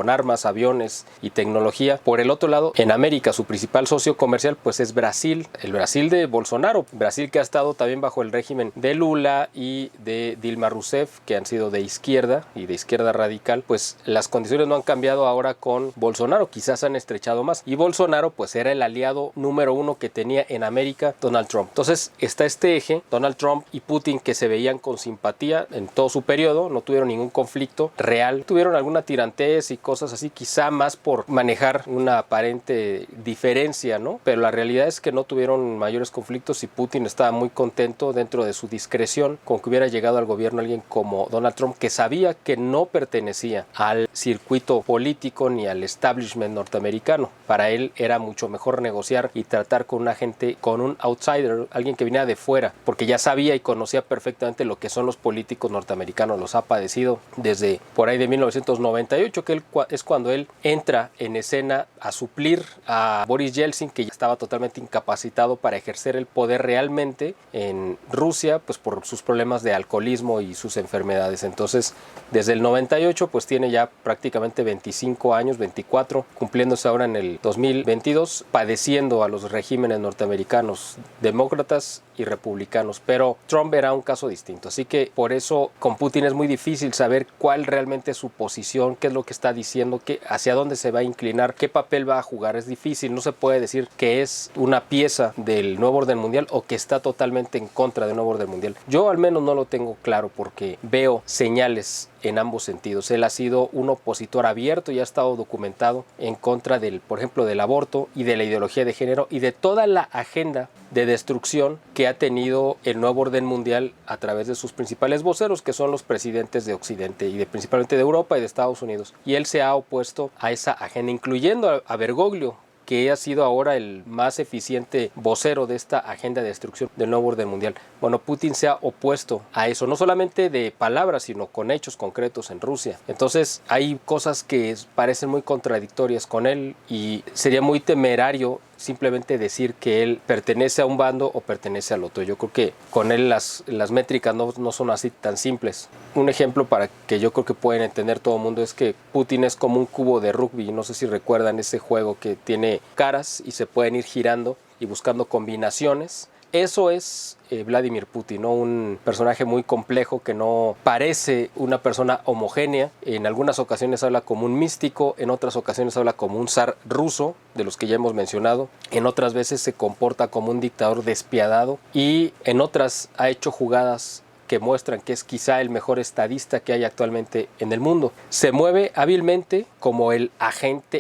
armas, aviones y tecnología. Por el otro lado, en América, su principal socio comercial pues es Brasil, el Brasil de Bolsonaro, Brasil que ha estado también bajo el régimen de Lula y de Dilma Rousseff, que han sido de izquierda y de izquierda radical. Pues las condiciones no han cambiado ahora con Bolsonaro, quizás han estrechado más, y Bolsonaro pues era el aliado número número uno que tenía en América Donald Trump. Entonces está este eje, Donald Trump y Putin, que se veían con simpatía en todo su periodo, no tuvieron ningún conflicto real, tuvieron alguna tirantez y cosas así, quizá más por manejar una aparente diferencia, ¿no? Pero la realidad es que no tuvieron mayores conflictos y Putin estaba muy contento dentro de su discreción con que hubiera llegado al gobierno alguien como Donald Trump, que sabía que no pertenecía al circuito político ni al establishment norteamericano. Para él era mucho mejor negociar y tratar con una gente, con un outsider, alguien que viniera de fuera, porque ya sabía y conocía perfectamente lo que son los políticos norteamericanos, los ha padecido desde por ahí de 1998, que es cuando él entra en escena a suplir a Boris Yeltsin, que ya estaba totalmente incapacitado para ejercer el poder realmente en Rusia, pues por sus problemas de alcoholismo y sus enfermedades. Entonces, desde el 98, pues tiene ya prácticamente 25 años, 24, cumpliéndose ahora en el 2022, padeciendo a los regímenes norteamericanos, demócratas y republicanos. Pero Trump era un caso distinto. Así que por eso con Putin es muy difícil saber cuál realmente es su posición, qué es lo que está diciendo, hacia dónde se va a inclinar, qué papel va a jugar. Es difícil, no se puede decir que es una pieza del nuevo orden mundial o que está totalmente en contra del nuevo orden mundial. Yo al menos no lo tengo claro porque veo señales en ambos sentidos. Él ha sido un opositor abierto y ha estado documentado en contra del, por ejemplo, del aborto y de la ideología de género y de toda la agenda de destrucción que ha tenido el nuevo orden mundial a través de sus principales voceros, que son los presidentes de Occidente y principalmente de Europa y de Estados Unidos. Y él se ha opuesto a esa agenda, incluyendo a Bergoglio, que ha sido ahora el más eficiente vocero de esta agenda de destrucción del nuevo orden mundial. Bueno, Putin se ha opuesto a eso, no solamente de palabras, sino con hechos concretos en Rusia. Entonces hay cosas que parecen muy contradictorias con él y sería muy temerario simplemente decir que él pertenece a un bando o pertenece al otro. Yo creo que con él las métricas no son así tan simples. Un ejemplo para que yo creo que pueden entender todo el mundo es que Putin es como un cubo de rugby. No sé si recuerdan ese juego que tiene caras y se pueden ir girando y buscando combinaciones. Eso es Vladimir Putin, ¿no? Un personaje muy complejo que no parece una persona homogénea. En algunas ocasiones habla como un místico, en otras ocasiones habla como un zar ruso, de los que ya hemos mencionado. En otras veces se comporta como un dictador despiadado y en otras ha hecho jugadas que muestran que es quizá el mejor estadista que hay actualmente en el mundo. Se mueve hábilmente como el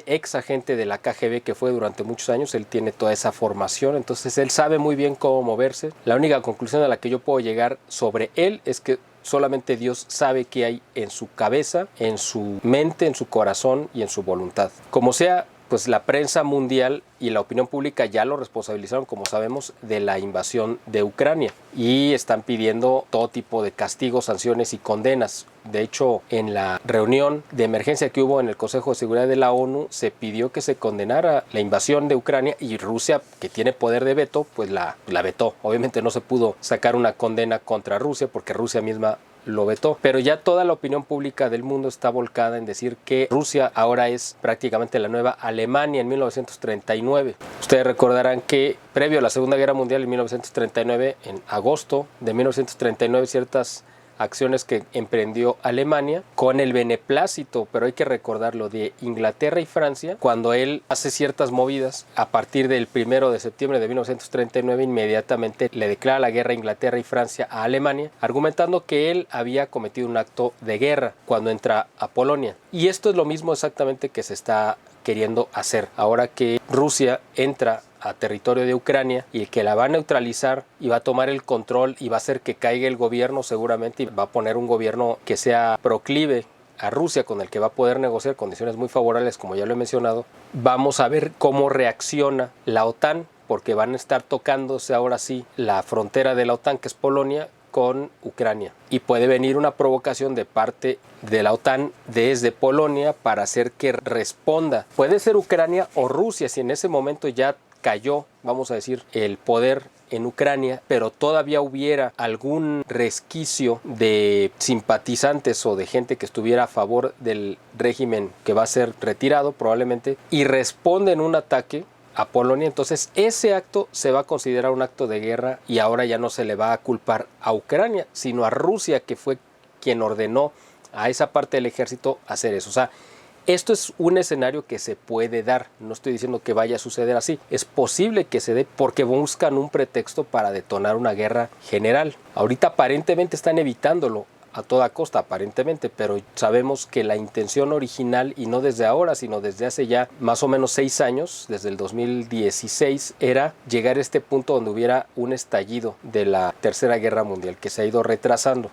ex agente de la KGB que fue durante muchos años. Él tiene toda esa formación, entonces él sabe muy bien cómo moverse. La única conclusión a la que yo puedo llegar sobre él es que solamente Dios sabe qué hay en su cabeza, en su mente, en su corazón y en su voluntad. Como sea, pues la prensa mundial y la opinión pública ya lo responsabilizaron, como sabemos, de la invasión de Ucrania y están pidiendo todo tipo de castigos, sanciones y condenas. De hecho, en la reunión de emergencia que hubo en el Consejo de Seguridad de la ONU, se pidió que se condenara la invasión de Ucrania y Rusia, que tiene poder de veto, pues la vetó. Obviamente no se pudo sacar una condena contra Rusia porque Rusia misma lo vetó, pero ya toda la opinión pública del mundo está volcada en decir que Rusia ahora es prácticamente la nueva Alemania en 1939. Ustedes recordarán que previo a la Segunda Guerra Mundial en 1939, en agosto de 1939, ciertas acciones que emprendió Alemania con el beneplácito, pero hay que recordarlo, de Inglaterra y Francia, cuando él hace ciertas movidas a partir del 1 de septiembre de 1939, inmediatamente le declara la guerra a Inglaterra y Francia a Alemania, argumentando que él había cometido un acto de guerra cuando entra a Polonia. Y esto es lo mismo exactamente que se está queriendo hacer ahora que Rusia entra a territorio de Ucrania y que la va a neutralizar y va a tomar el control y va a hacer que caiga el gobierno seguramente y va a poner un gobierno que sea proclive a Rusia, con el que va a poder negociar condiciones muy favorables, como ya lo he mencionado. Vamos a ver cómo reacciona la OTAN, porque van a estar tocándose ahora sí la frontera de la OTAN, que es Polonia, con Ucrania, y puede venir una provocación de parte de la OTAN desde Polonia para hacer que responda. Puede ser Ucrania o Rusia, si en ese momento ya cayó, vamos a decir, el poder en Ucrania, pero todavía hubiera algún resquicio de simpatizantes o de gente que estuviera a favor del régimen que va a ser retirado probablemente, y responde en un ataque a Polonia, entonces ese acto se va a considerar un acto de guerra y ahora ya no se le va a culpar a Ucrania, sino a Rusia, que fue quien ordenó a esa parte del ejército hacer eso. O sea, Esto es un escenario que se puede dar, no estoy diciendo que vaya a suceder así, es posible que se dé porque buscan un pretexto para detonar una guerra general. Ahorita aparentemente están evitándolo a toda costa, aparentemente, pero sabemos que la intención original, y no desde ahora, sino desde hace ya más o menos 6 años, desde el 2016, era llegar a este punto donde hubiera un estallido de la Tercera Guerra Mundial, que se ha ido retrasando.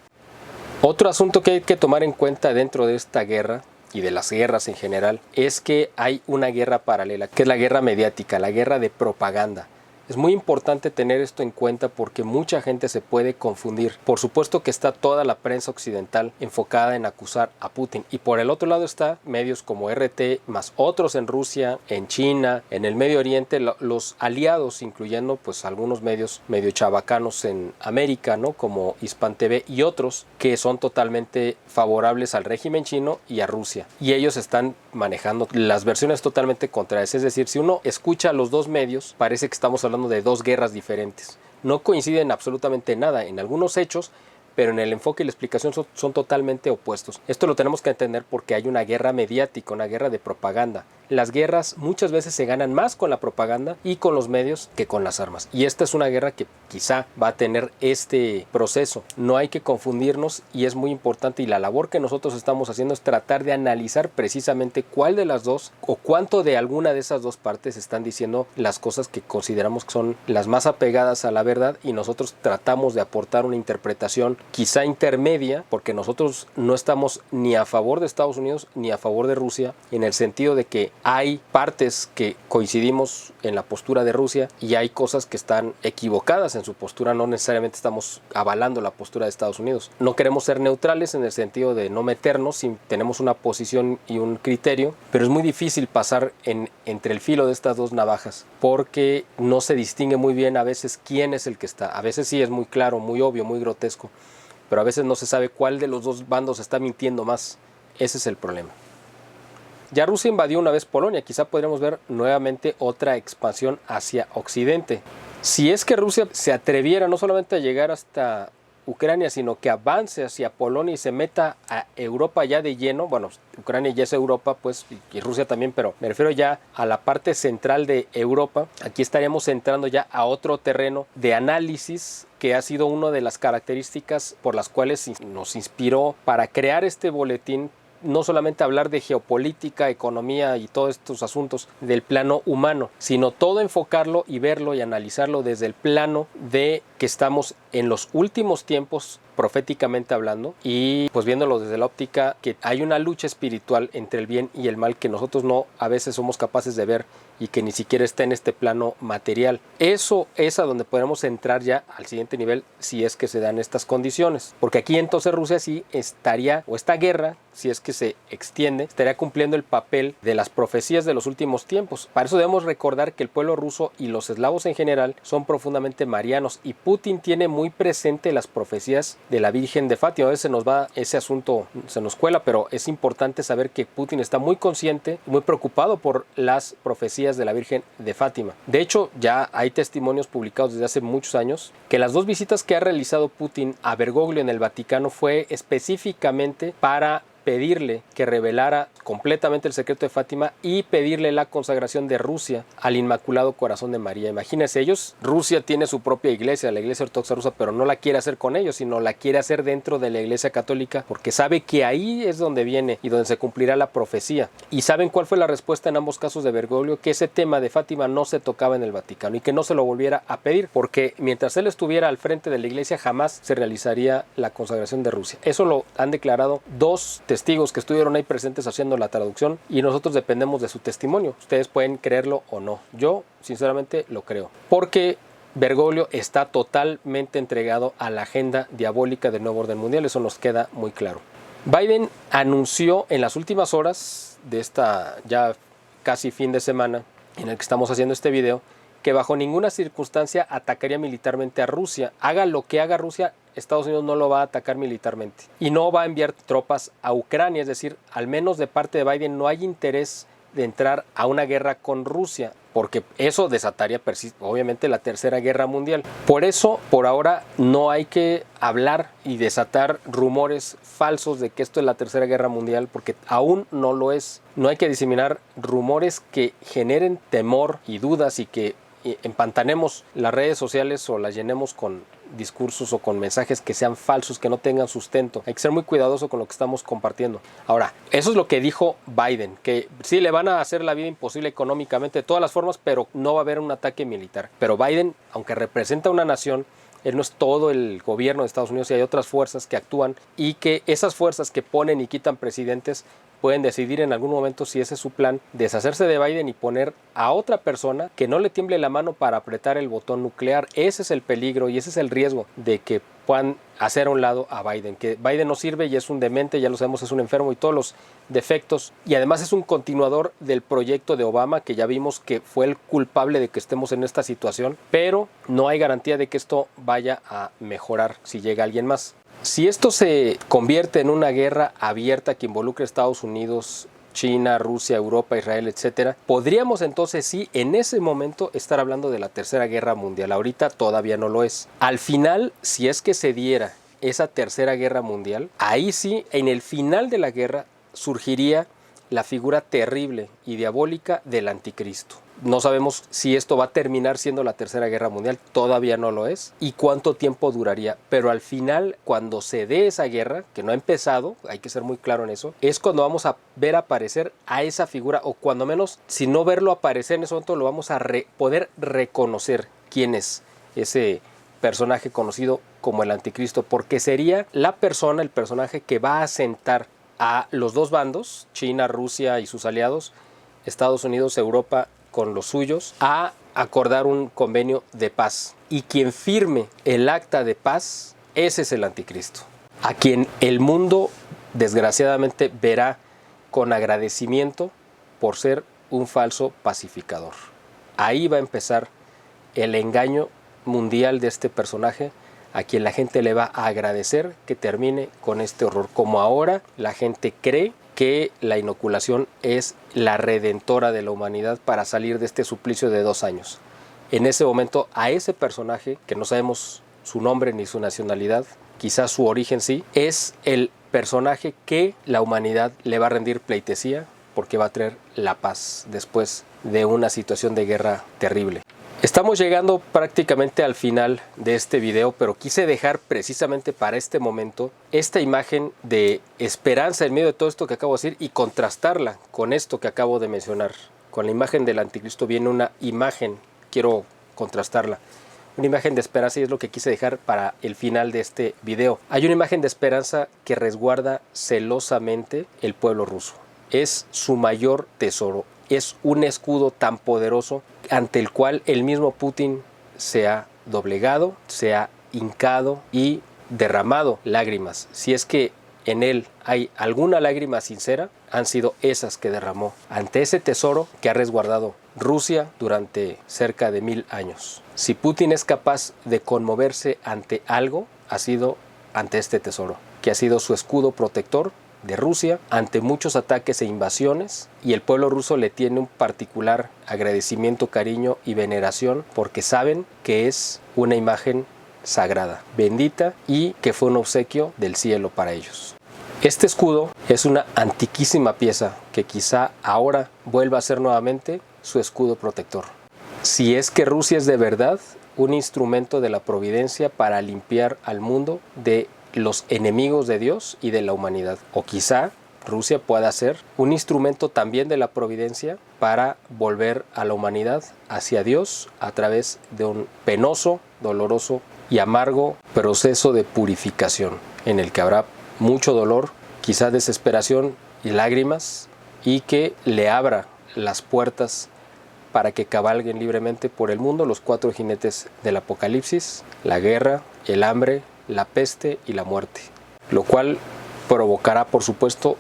Otro asunto que hay que tomar en cuenta dentro de esta guerra y de las guerras en general es que hay una guerra paralela, que es la guerra mediática, la guerra de propaganda. Es muy importante tener esto en cuenta porque mucha gente se puede confundir. Por supuesto que está toda la prensa occidental enfocada en acusar a Putin, y por el otro lado está medios como RT, más otros en Rusia, en China, en el Medio Oriente, los aliados, incluyendo pues algunos medios medio chabacanos en América, ¿no? Como Hispan TV y otros que son totalmente favorables al régimen chino y a Rusia. Y ellos están manejando las versiones totalmente contrarias. Es decir, si uno escucha los dos medios, parece que estamos hablando de dos guerras diferentes. No coinciden absolutamente en nada, en algunos hechos, pero en el enfoque y la explicación son totalmente opuestos. Esto lo tenemos que entender porque hay una guerra mediática, una guerra de propaganda. Las guerras muchas veces se ganan más con la propaganda y con los medios que con las armas. Y esta es una guerra que quizá va a tener este proceso. No hay que confundirnos y es muy importante, y la labor que nosotros estamos haciendo es tratar de analizar precisamente cuál de las dos o cuánto de alguna de esas dos partes están diciendo las cosas que consideramos que son las más apegadas a la verdad, y nosotros tratamos de aportar una interpretación quizá intermedia, porque nosotros no estamos ni a favor de Estados Unidos ni a favor de Rusia, en el sentido de que hay partes que coincidimos en la postura de Rusia y hay cosas que están equivocadas en su postura. No necesariamente estamos avalando la postura de Estados Unidos. No queremos ser neutrales en el sentido de no meternos si tenemos una posición y un criterio, pero es muy difícil pasar entre el filo de estas dos navajas porque no se distingue muy bien a veces quién es el que está. A veces sí es muy claro, muy obvio, muy grotesco, pero a veces no se sabe cuál de los dos bandos está mintiendo más. Ese es el problema. Ya Rusia invadió una vez Polonia, quizá podríamos ver nuevamente otra expansión hacia Occidente. Si es que Rusia se atreviera no solamente a llegar hasta Ucrania, sino que avance hacia Polonia y se meta a Europa ya de lleno, bueno, Ucrania ya es Europa, pues, y Rusia también, pero me refiero ya a la parte central de Europa. Aquí estaríamos entrando ya a otro terreno de análisis que ha sido una de las características por las cuales nos inspiró para crear este boletín. No solamente hablar de geopolítica, economía y todos estos asuntos del plano humano, sino todo enfocarlo y verlo y analizarlo desde el plano de que estamos en los últimos tiempos, proféticamente hablando, y pues viéndolo desde la óptica que hay una lucha espiritual entre el bien y el mal que nosotros no a veces somos capaces de ver y que ni siquiera está en este plano material. Eso es a donde podemos entrar ya al siguiente nivel si es que se dan estas condiciones, porque aquí entonces Rusia sí estaría, o esta guerra, si es que se extiende, estaría cumpliendo el papel de las profecías de los últimos tiempos. Para eso debemos recordar que el pueblo ruso y los eslavos en general son profundamente marianos, y Putin tiene muy presente las profecías de la Virgen de Fátima. A veces nos va ese asunto, se nos cuela, pero es importante saber que Putin está muy consciente, muy preocupado por las profecías de la Virgen de Fátima. De hecho, ya hay testimonios publicados desde hace muchos años que las dos visitas que ha realizado Putin a Bergoglio en el Vaticano fue específicamente para pedirle que revelara completamente el secreto de Fátima y pedirle la consagración de Rusia al Inmaculado Corazón de María. Imagínense, Rusia tiene su propia iglesia, la Iglesia Ortodoxa Rusa, pero no la quiere hacer con ellos, sino la quiere hacer dentro de la Iglesia Católica, porque sabe que ahí es donde viene y donde se cumplirá la profecía. ¿Y saben cuál fue la respuesta en ambos casos de Bergoglio? Que ese tema de Fátima no se tocaba en el Vaticano y que no se lo volviera a pedir, porque mientras él estuviera al frente de la iglesia jamás se realizaría la consagración de Rusia. Eso lo han declarado dos testigos que estuvieron ahí presentes haciendo la traducción, y nosotros dependemos de su testimonio. Ustedes pueden creerlo o no. Yo sinceramente lo creo, porque Bergoglio está totalmente entregado a la agenda diabólica del nuevo orden mundial. Eso nos queda muy claro. Biden anunció en las últimas horas de esta ya casi fin de semana en el que estamos haciendo este video que bajo ninguna circunstancia atacaría militarmente a Rusia. Haga lo que haga Rusia, Estados Unidos no lo va a atacar militarmente y no va a enviar tropas a Ucrania. Es decir, al menos de parte de Biden no hay interés de entrar a una guerra con Rusia, porque eso desataría obviamente la Tercera Guerra Mundial. Por eso, por ahora, no hay que hablar y desatar rumores falsos de que esto es la Tercera Guerra Mundial, porque aún no lo es. No hay que diseminar rumores que generen temor y dudas y que empantanemos las redes sociales o las llenemos con discursos o con mensajes que sean falsos, que no tengan sustento. Hay que ser muy cuidadoso con lo que estamos compartiendo. Ahora, eso es lo que dijo Biden, que sí le van a hacer la vida imposible económicamente de todas las formas, pero no va a haber un ataque militar. Pero Biden, aunque representa una nación, él no es todo el gobierno de Estados Unidos y hay otras fuerzas que actúan y que esas fuerzas que ponen y quitan presidentes pueden decidir en algún momento, si ese es su plan, deshacerse de Biden y poner a otra persona que no le tiemble la mano para apretar el botón nuclear. Ese es el peligro y ese es el riesgo de que puedan hacer a un lado a Biden, que Biden no sirve y es un demente, ya lo sabemos, es un enfermo y todos los defectos, y además es un continuador del proyecto de Obama, que ya vimos que fue el culpable de que estemos en esta situación, pero no hay garantía de que esto vaya a mejorar si llega alguien más. Si esto se convierte en una guerra abierta que involucre a Estados Unidos, China, Rusia, Europa, Israel, etcétera, podríamos entonces sí, en ese momento, estar hablando de la Tercera Guerra Mundial. Ahorita todavía no lo es. Al final, si es que se diera esa Tercera Guerra Mundial, ahí sí, en el final de la guerra, surgiría la figura terrible y diabólica del anticristo. No sabemos si esto va a terminar siendo la Tercera Guerra Mundial, todavía no lo es, y cuánto tiempo duraría. Pero al final, cuando se dé esa guerra, que no ha empezado, hay que ser muy claro en eso, es cuando vamos a ver aparecer a esa figura, o cuando menos, si no verlo aparecer en ese momento, lo vamos a poder reconocer quién es ese personaje conocido como el anticristo, porque sería la persona, el personaje que va a sentar a los dos bandos, China, Rusia y sus aliados, Estados Unidos, Europa con los suyos, a acordar un convenio de paz. Y quien firme el acta de paz, ese es el anticristo, a quien el mundo desgraciadamente verá con agradecimiento por ser un falso pacificador. Ahí va a empezar el engaño mundial de este personaje, a quien la gente le va a agradecer que termine con este horror. Como ahora la gente cree que la inoculación es la redentora de la humanidad para salir de este suplicio de 2 años. En ese momento, a ese personaje, que no sabemos su nombre ni su nacionalidad, quizás su origen sí, es el personaje que la humanidad le va a rendir pleitesía, porque va a traer la paz después de una situación de guerra terrible. Estamos llegando prácticamente al final de este video, pero quise dejar precisamente para este momento esta imagen de esperanza en medio de todo esto que acabo de decir y contrastarla con esto que acabo de mencionar. Con la imagen del anticristo viene una imagen, quiero contrastarla, una imagen de esperanza, y es lo que quise dejar para el final de este video. Hay una imagen de esperanza que resguarda celosamente el pueblo ruso. Es su mayor tesoro. Es un escudo tan poderoso ante el cual el mismo Putin se ha doblegado, se ha hincado y derramado lágrimas. Si es que en él hay alguna lágrima sincera, han sido esas que derramó ante ese tesoro que ha resguardado Rusia durante cerca de 1000 años. Si Putin es capaz de conmoverse ante algo, ha sido ante este tesoro, que ha sido su escudo protector de Rusia ante muchos ataques e invasiones, y el pueblo ruso le tiene un particular agradecimiento, cariño y veneración, porque saben que es una imagen sagrada, bendita, y que fue un obsequio del cielo para ellos. Este escudo es una antiquísima pieza que quizá ahora vuelva a ser nuevamente su escudo protector. Si es que Rusia es de verdad un instrumento de la providencia para limpiar al mundo de los enemigos de Dios y de la humanidad. O quizá Rusia pueda ser un instrumento también de la providencia para volver a la humanidad hacia Dios a través de un penoso, doloroso y amargo proceso de purificación, en el que habrá mucho dolor, quizá desesperación y lágrimas, y que le abra las puertas para que cabalguen libremente por el mundo los 4 jinetes del Apocalipsis: la guerra, el hambre, la peste y la muerte, lo cual provocará, por supuesto,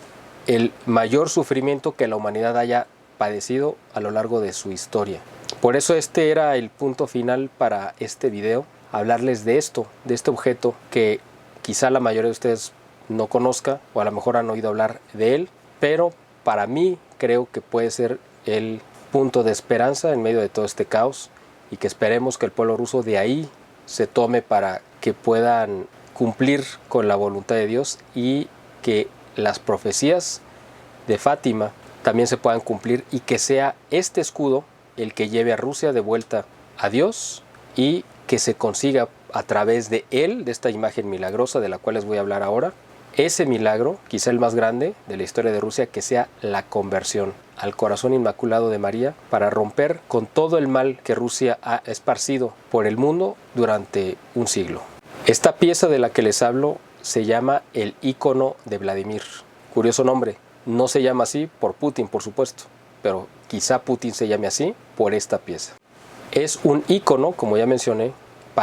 el mayor sufrimiento que la humanidad haya padecido a lo largo de su historia. Por eso este era el punto final para este video, hablarles de esto, de este objeto que quizá la mayoría de ustedes no conozca, o a lo mejor han oído hablar de él, pero para mí creo que puede ser el punto de esperanza en medio de todo este caos, y que esperemos que el pueblo ruso de ahí se tome para que puedan cumplir con la voluntad de Dios y que las profecías de Fátima también se puedan cumplir, y que sea este escudo el que lleve a Rusia de vuelta a Dios, y que se consiga a través de él, de esta imagen milagrosa de la cual les voy a hablar ahora, ese milagro, quizá el más grande de la historia de Rusia, que sea la conversión al corazón inmaculado de María, para romper con todo el mal que Rusia ha esparcido por el mundo durante un siglo. Esta pieza de la que les hablo se llama el ícono de Vladimir. Curioso nombre. No se llama así por Putin, por supuesto, pero quizá Putin se llame así por esta pieza. Es un ícono, como ya mencioné,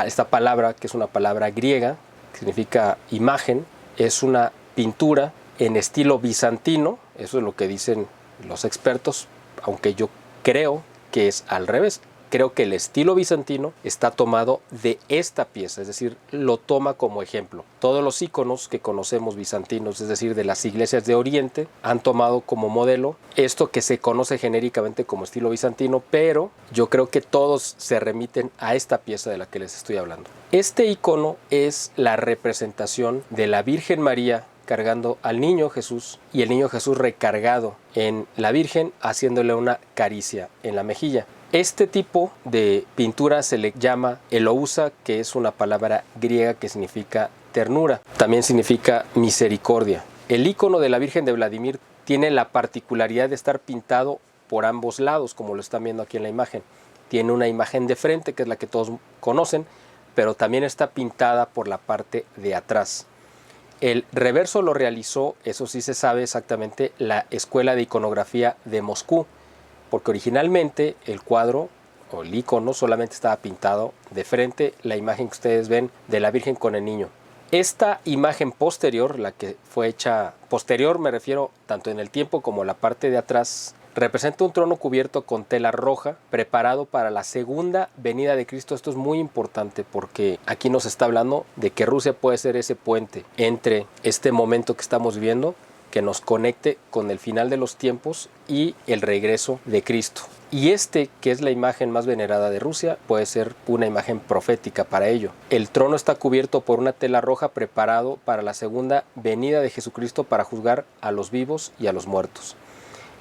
esta palabra, que es una palabra griega, que significa imagen, es una pintura en estilo bizantino, eso es lo que dicen los expertos, aunque yo creo que es al revés. Creo que el estilo bizantino está tomado de esta pieza, es decir, lo toma como ejemplo. Todos los íconos que conocemos bizantinos, es decir, de las iglesias de Oriente, han tomado como modelo esto que se conoce genéricamente como estilo bizantino, pero yo creo que todos se remiten a esta pieza de la que les estoy hablando. Este ícono es la representación de la Virgen María cargando al niño Jesús, y el niño Jesús recargado en la Virgen, haciéndole una caricia en la mejilla. Este tipo de pintura se le llama elousa, que es una palabra griega que significa ternura. También significa misericordia. El icono de la Virgen de Vladimir tiene la particularidad de estar pintado por ambos lados, como lo están viendo aquí en la imagen. Tiene una imagen de frente, que es la que todos conocen, pero también está pintada por la parte de atrás. El reverso lo realizó, eso sí se sabe exactamente, la Escuela de Iconografía de Moscú, porque originalmente el cuadro o el icono solamente estaba pintado de frente, la imagen que ustedes ven de la Virgen con el niño. Esta imagen posterior, la que fue hecha posterior, me refiero tanto en el tiempo como la parte de atrás, representa un trono cubierto con tela roja, preparado para la segunda venida de Cristo. Esto es muy importante porque aquí nos está hablando de que Rusia puede ser ese puente entre este momento que estamos viviendo, que nos conecte con el final de los tiempos y el regreso de Cristo. Y que es la imagen más venerada de Rusia, puede ser una imagen profética para ello. El trono está cubierto por una tela roja, preparado para la segunda venida de Jesucristo, para juzgar a los vivos y a los muertos.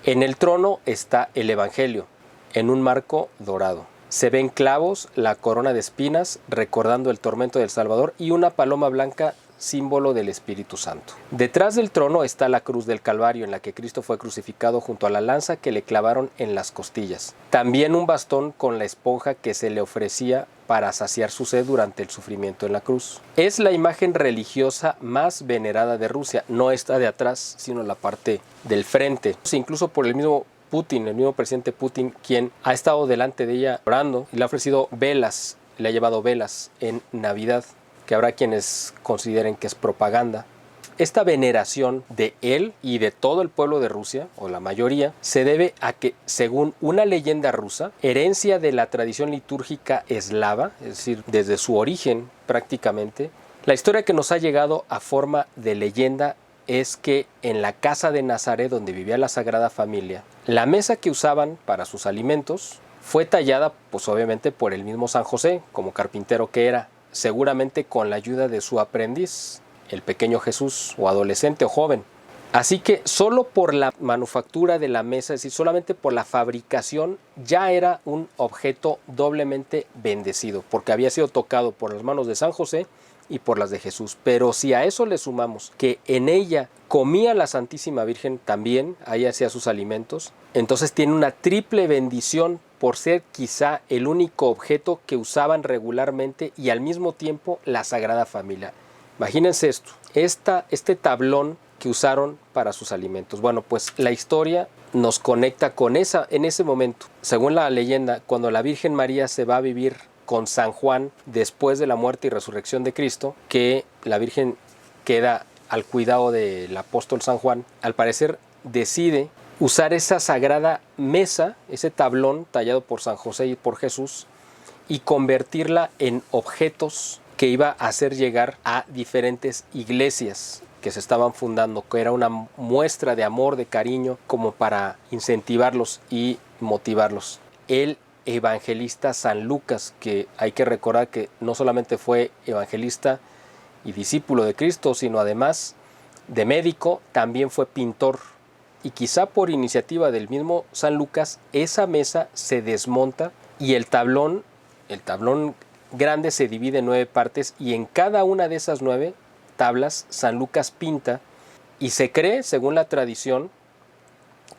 En el trono está el Evangelio, en un marco dorado. Se ven clavos, la corona de espinas, recordando el tormento del Salvador, y una paloma blanca, símbolo del Espíritu Santo. Detrás del trono está la cruz del Calvario, en la que Cristo fue crucificado, junto a la lanza que le clavaron en las costillas. También un bastón con la esponja que se le ofrecía para saciar su sed durante el sufrimiento en la cruz. Es la imagen religiosa más venerada de Rusia, no esta de atrás, sino la parte del frente. Incluso por el mismo Putin, el mismo presidente Putin, quien ha estado delante de ella orando y le ha ofrecido velas, le ha llevado velas en Navidad, que habrá quienes consideren que es propaganda. Esta veneración de él y de todo el pueblo de Rusia, o la mayoría, se debe a que, según una leyenda rusa, herencia de la tradición litúrgica eslava, es decir, desde su origen prácticamente, la historia que nos ha llegado a forma de leyenda es que en la casa de Nazaret, donde vivía la Sagrada Familia, la mesa que usaban para sus alimentos fue tallada, pues obviamente, por el mismo San José, como carpintero que era, seguramente con la ayuda de su aprendiz, el pequeño Jesús, o adolescente o joven. Así que solo por la manufactura de la mesa, es decir, solamente por la fabricación, ya era un objeto doblemente bendecido, porque había sido tocado por las manos de San José y por las de Jesús. Pero si a eso le sumamos que en ella comía la Santísima Virgen también, ahí hacía sus alimentos, entonces tiene una triple bendición por ser quizá el único objeto que usaban regularmente y al mismo tiempo la Sagrada Familia. Imagínense esto, este tablón que usaron para sus alimentos. Bueno, pues la historia nos conecta con en ese momento. Según la leyenda, cuando la Virgen María se va a vivir con San Juan después de la muerte y resurrección de Cristo, que la Virgen queda al cuidado del apóstol San Juan, al parecer decide usar esa sagrada mesa, ese tablón tallado por San José y por Jesús, y convertirla en objetos que iba a hacer llegar a diferentes iglesias que se estaban fundando, que era una muestra de amor, de cariño, como para incentivarlos. Y motivarlos. El evangelista San Lucas, que hay que recordar que no solamente fue evangelista y discípulo de Cristo, sino además de médico, también fue pintor. Y quizá por iniciativa del mismo San Lucas, esa mesa se desmonta y el tablón grande se divide en 9 partes, y en cada una de esas 9 tablas San Lucas pinta, y se cree, según la tradición,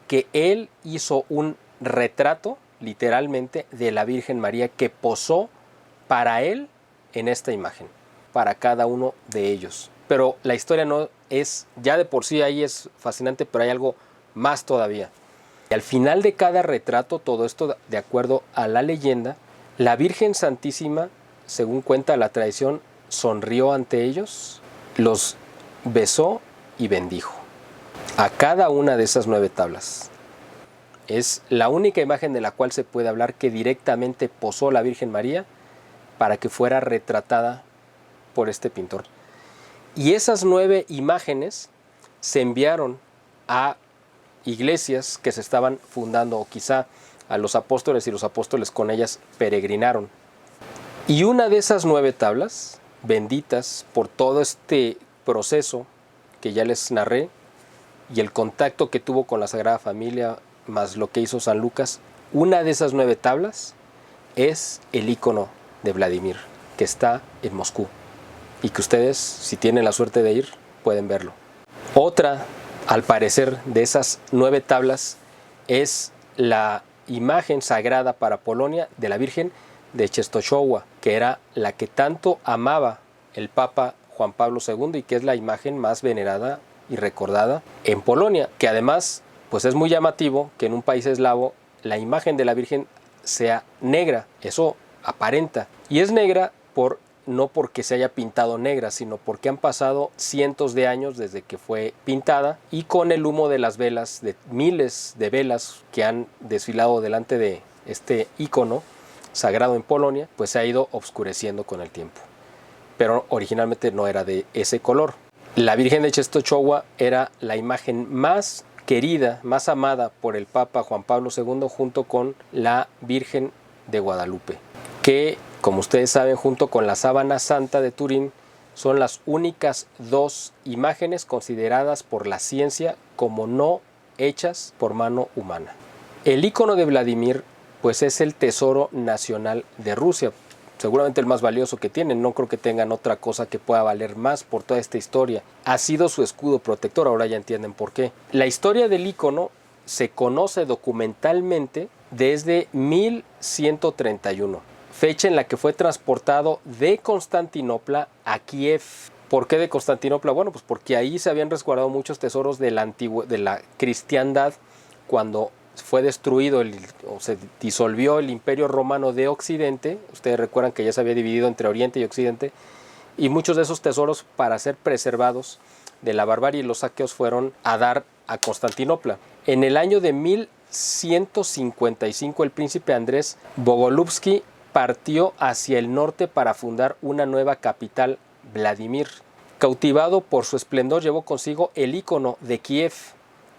que él hizo un retrato, literalmente, de la Virgen María que posó para él en esta imagen, para cada uno de ellos. Pero la historia no es, ya de por sí ahí es fascinante, pero hay algo más todavía. Y al final de cada retrato, todo esto de acuerdo a la leyenda, la Virgen Santísima, según cuenta la tradición, sonrió ante ellos, los besó y bendijo a cada una de esas 9 tablas. Es la única imagen de la cual se puede hablar que directamente posó la Virgen María para que fuera retratada por este pintor. Y esas 9 imágenes se enviaron a iglesias que se estaban fundando, o quizá a los apóstoles, y los apóstoles con ellas peregrinaron. Y una de esas 9 tablas, benditas por todo este proceso que ya les narré, y el contacto que tuvo con la Sagrada Familia, más lo que hizo San Lucas, una de esas 9 tablas es el icono de Vladimir, que está en Moscú, y que ustedes, si tienen la suerte de ir, pueden verlo. Otra, al parecer, de esas 9 tablas es la imagen sagrada para Polonia de la Virgen de Częstochowa, que era la que tanto amaba el Papa Juan Pablo II y que es la imagen más venerada y recordada en Polonia, que además pues es muy llamativo que en un país eslavo la imagen de la Virgen sea negra. Eso aparenta, y es negra no porque se haya pintado negra, sino porque han pasado cientos de años desde que fue pintada, y con el humo de las velas, de miles de velas que han desfilado delante de este ícono sagrado en Polonia, pues se ha ido oscureciendo con el tiempo. Pero originalmente no era de ese color. La Virgen de Częstochowa era la imagen más querida, más amada por el Papa Juan Pablo II, junto con la Virgen de Guadalupe, que, como ustedes saben, junto con la Sábana Santa de Turín, son las únicas 2 imágenes consideradas por la ciencia como no hechas por mano humana. El icono de Vladimir, pues, es el tesoro nacional de Rusia, seguramente el más valioso que tienen. No creo que tengan otra cosa que pueda valer más por toda esta historia. Ha sido su escudo protector, ahora ya entienden por qué. La historia del icono se conoce documentalmente desde 1131, fecha en la que fue transportado de Constantinopla a Kiev. ¿Por qué de Constantinopla? Bueno, pues porque ahí se habían resguardado muchos tesoros de la cristiandad cuando fue destruido o se disolvió el Imperio Romano de Occidente. Ustedes recuerdan que ya se había dividido entre Oriente y Occidente, y muchos de esos tesoros, para ser preservados de la barbarie y los saqueos, fueron a dar a Constantinopla. En el año de 1155 el príncipe Andrés Bogolyubsky partió hacia el norte para fundar una nueva capital, Vladimir. Cautivado por su esplendor, llevó consigo el ícono de Kiev.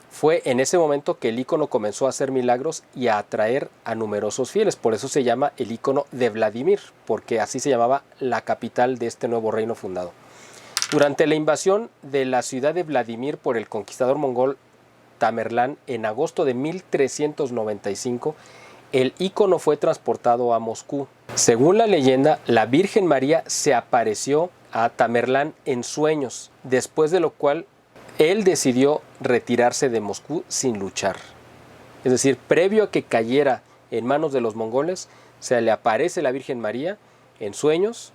Fue en ese momento que el ícono comenzó a hacer milagros y a atraer a numerosos fieles. Por eso se llama el ícono de Vladimir, porque así se llamaba la capital de este nuevo reino fundado. Durante la invasión de la ciudad de Vladimir por el conquistador mongol Tamerlán en agosto de 1395, el ícono fue transportado a Moscú. Según la leyenda, la Virgen María se apareció a Tamerlán en sueños, después de lo cual él decidió retirarse de Moscú sin luchar. Es decir, previo a que cayera en manos de los mongoles, se le aparece la Virgen María en sueños.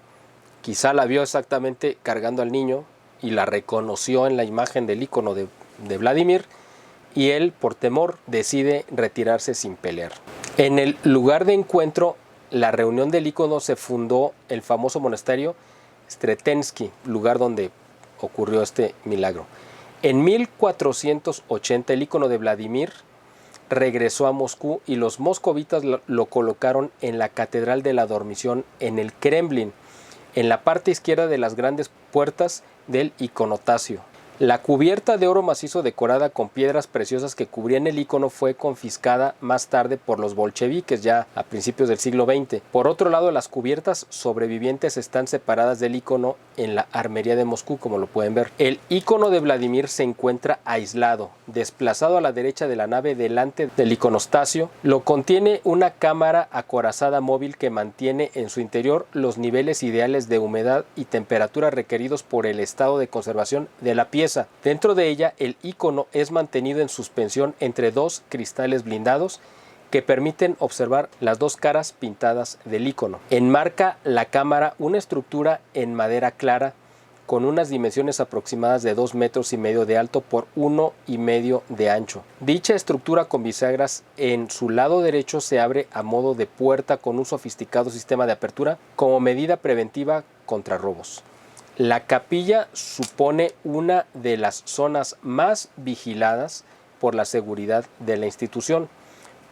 Quizá la vio exactamente cargando al niño y la reconoció en la imagen del ícono de Vladimir, y él, por temor, decide retirarse sin pelear. En el lugar de encuentro, la reunión del ícono, se fundó el famoso monasterio Stretensky, lugar donde ocurrió este milagro. En 1480 el ícono de Vladimir regresó a Moscú y los moscovitas lo colocaron en la Catedral de la Dormición, en el Kremlin, en la parte izquierda de las grandes puertas del iconostasio. La cubierta de oro macizo decorada con piedras preciosas que cubrían el icono fue confiscada más tarde por los bolcheviques, ya a principios del siglo XX. Por otro lado, las cubiertas sobrevivientes están separadas del icono en la armería de Moscú, como lo pueden ver. El icono de Vladimir se encuentra aislado, desplazado a la derecha de la nave delante del iconostasio. Lo contiene una cámara acorazada móvil que mantiene en su interior los niveles ideales de humedad y temperatura requeridos por el estado de conservación de la pieza. Dentro de ella, el icono es mantenido en suspensión entre dos cristales blindados que permiten observar las dos caras pintadas del icono. Enmarca la cámara una estructura en madera clara con unas dimensiones aproximadas de 2,5 metros de alto por 1,5 de ancho. Dicha estructura con bisagras en su lado derecho se abre a modo de puerta con un sofisticado sistema de apertura como medida preventiva contra robos. La capilla supone una de las zonas más vigiladas por la seguridad de la institución.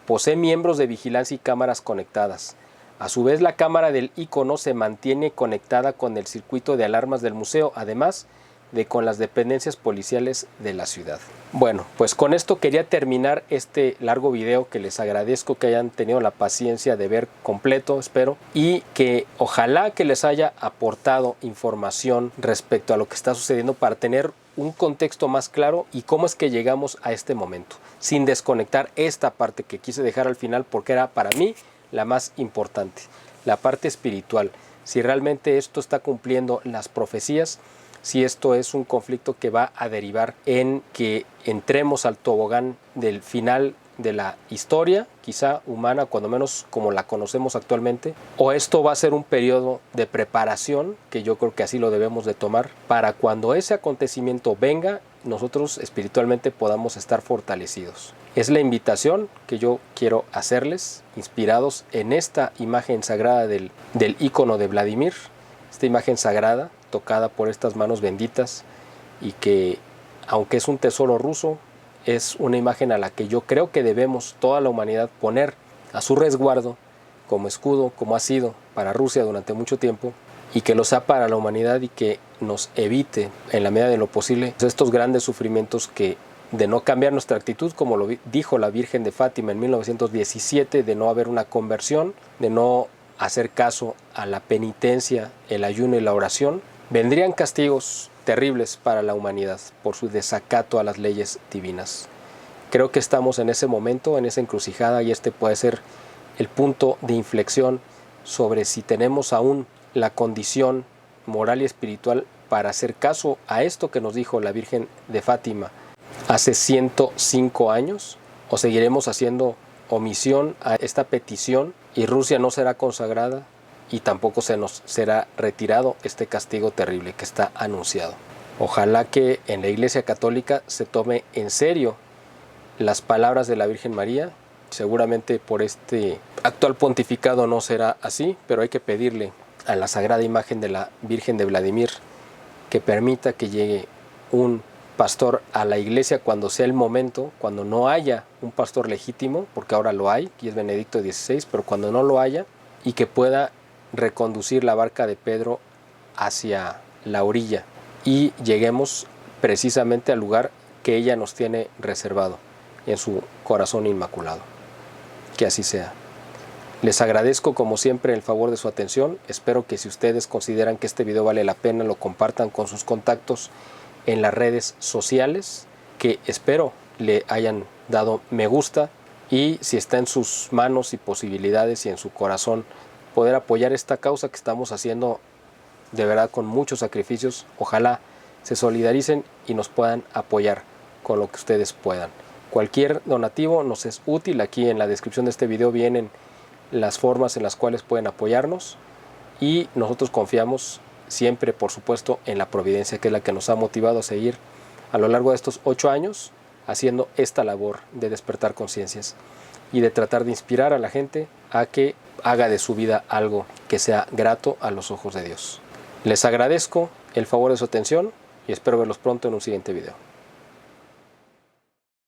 Posee miembros de vigilancia y cámaras conectadas. A su vez, la cámara del icono se mantiene conectada con el circuito de alarmas del museo, además de con las dependencias policiales de la ciudad. Bueno, pues con esto quería terminar este largo video que les agradezco que hayan tenido la paciencia de ver completo, espero, y que ojalá que les haya aportado información respecto a lo que está sucediendo para tener un contexto más claro y cómo es que llegamos a este momento, sin desconectar esta parte que quise dejar al final porque era para mí la más importante, la parte espiritual, si realmente esto está cumpliendo las profecías, si esto es un conflicto que va a derivar en que entremos al tobogán del final de la historia, quizá humana, cuando menos como la conocemos actualmente, o esto va a ser un periodo de preparación, que yo creo que así lo debemos de tomar, para cuando ese acontecimiento venga, nosotros espiritualmente podamos estar fortalecidos. Es la invitación que yo quiero hacerles, inspirados en esta imagen sagrada del ícono de Vladimir, esta imagen sagrada, tocada por estas manos benditas y que, aunque es un tesoro ruso, es una imagen a la que yo creo que debemos toda la humanidad poner a su resguardo como escudo, como ha sido para Rusia durante mucho tiempo, y que lo sea para la humanidad y que nos evite en la medida de lo posible estos grandes sufrimientos que de no cambiar nuestra actitud, como lo dijo la Virgen de Fátima en 1917, de no haber una conversión, de no hacer caso a la penitencia, el ayuno y la oración, vendrían castigos terribles para la humanidad por su desacato a las leyes divinas. Creo que estamos en ese momento, en esa encrucijada, y este puede ser el punto de inflexión sobre si tenemos aún la condición moral y espiritual para hacer caso a esto que nos dijo la Virgen de Fátima hace 105 años, o seguiremos haciendo omisión a esta petición y Rusia no será consagrada y tampoco se nos será retirado este castigo terrible que está anunciado. Ojalá que en la Iglesia Católica se tome en serio las palabras de la Virgen María. Seguramente por este actual pontificado no será así, pero hay que pedirle a la sagrada imagen de la Virgen de Vladimir que permita que llegue un pastor a la iglesia cuando sea el momento, cuando no haya un pastor legítimo, porque ahora lo hay, y es Benedicto XVI, pero cuando no lo haya, y que pueda reconducir la barca de Pedro hacia la orilla y lleguemos precisamente al lugar que ella nos tiene reservado en su corazón inmaculado. Que así sea. Les agradezco como siempre el favor de su atención. Espero que si ustedes consideran que este video vale la pena, lo compartan con sus contactos en las redes sociales, que espero le hayan dado me gusta, y si está en sus manos y posibilidades y en su corazón poder apoyar esta causa que estamos haciendo de verdad con muchos sacrificios, ojalá se solidaricen y nos puedan apoyar con lo que ustedes puedan. Cualquier donativo nos es útil. Aquí en la descripción de este video vienen las formas en las cuales pueden apoyarnos, y nosotros confiamos siempre, por supuesto, en la providencia, que es la que nos ha motivado a seguir a lo largo de estos 8 años haciendo esta labor de despertar conciencias y de tratar de inspirar a la gente a que haga de su vida algo que sea grato a los ojos de Dios. Les agradezco el favor de su atención y espero verlos pronto en un siguiente video.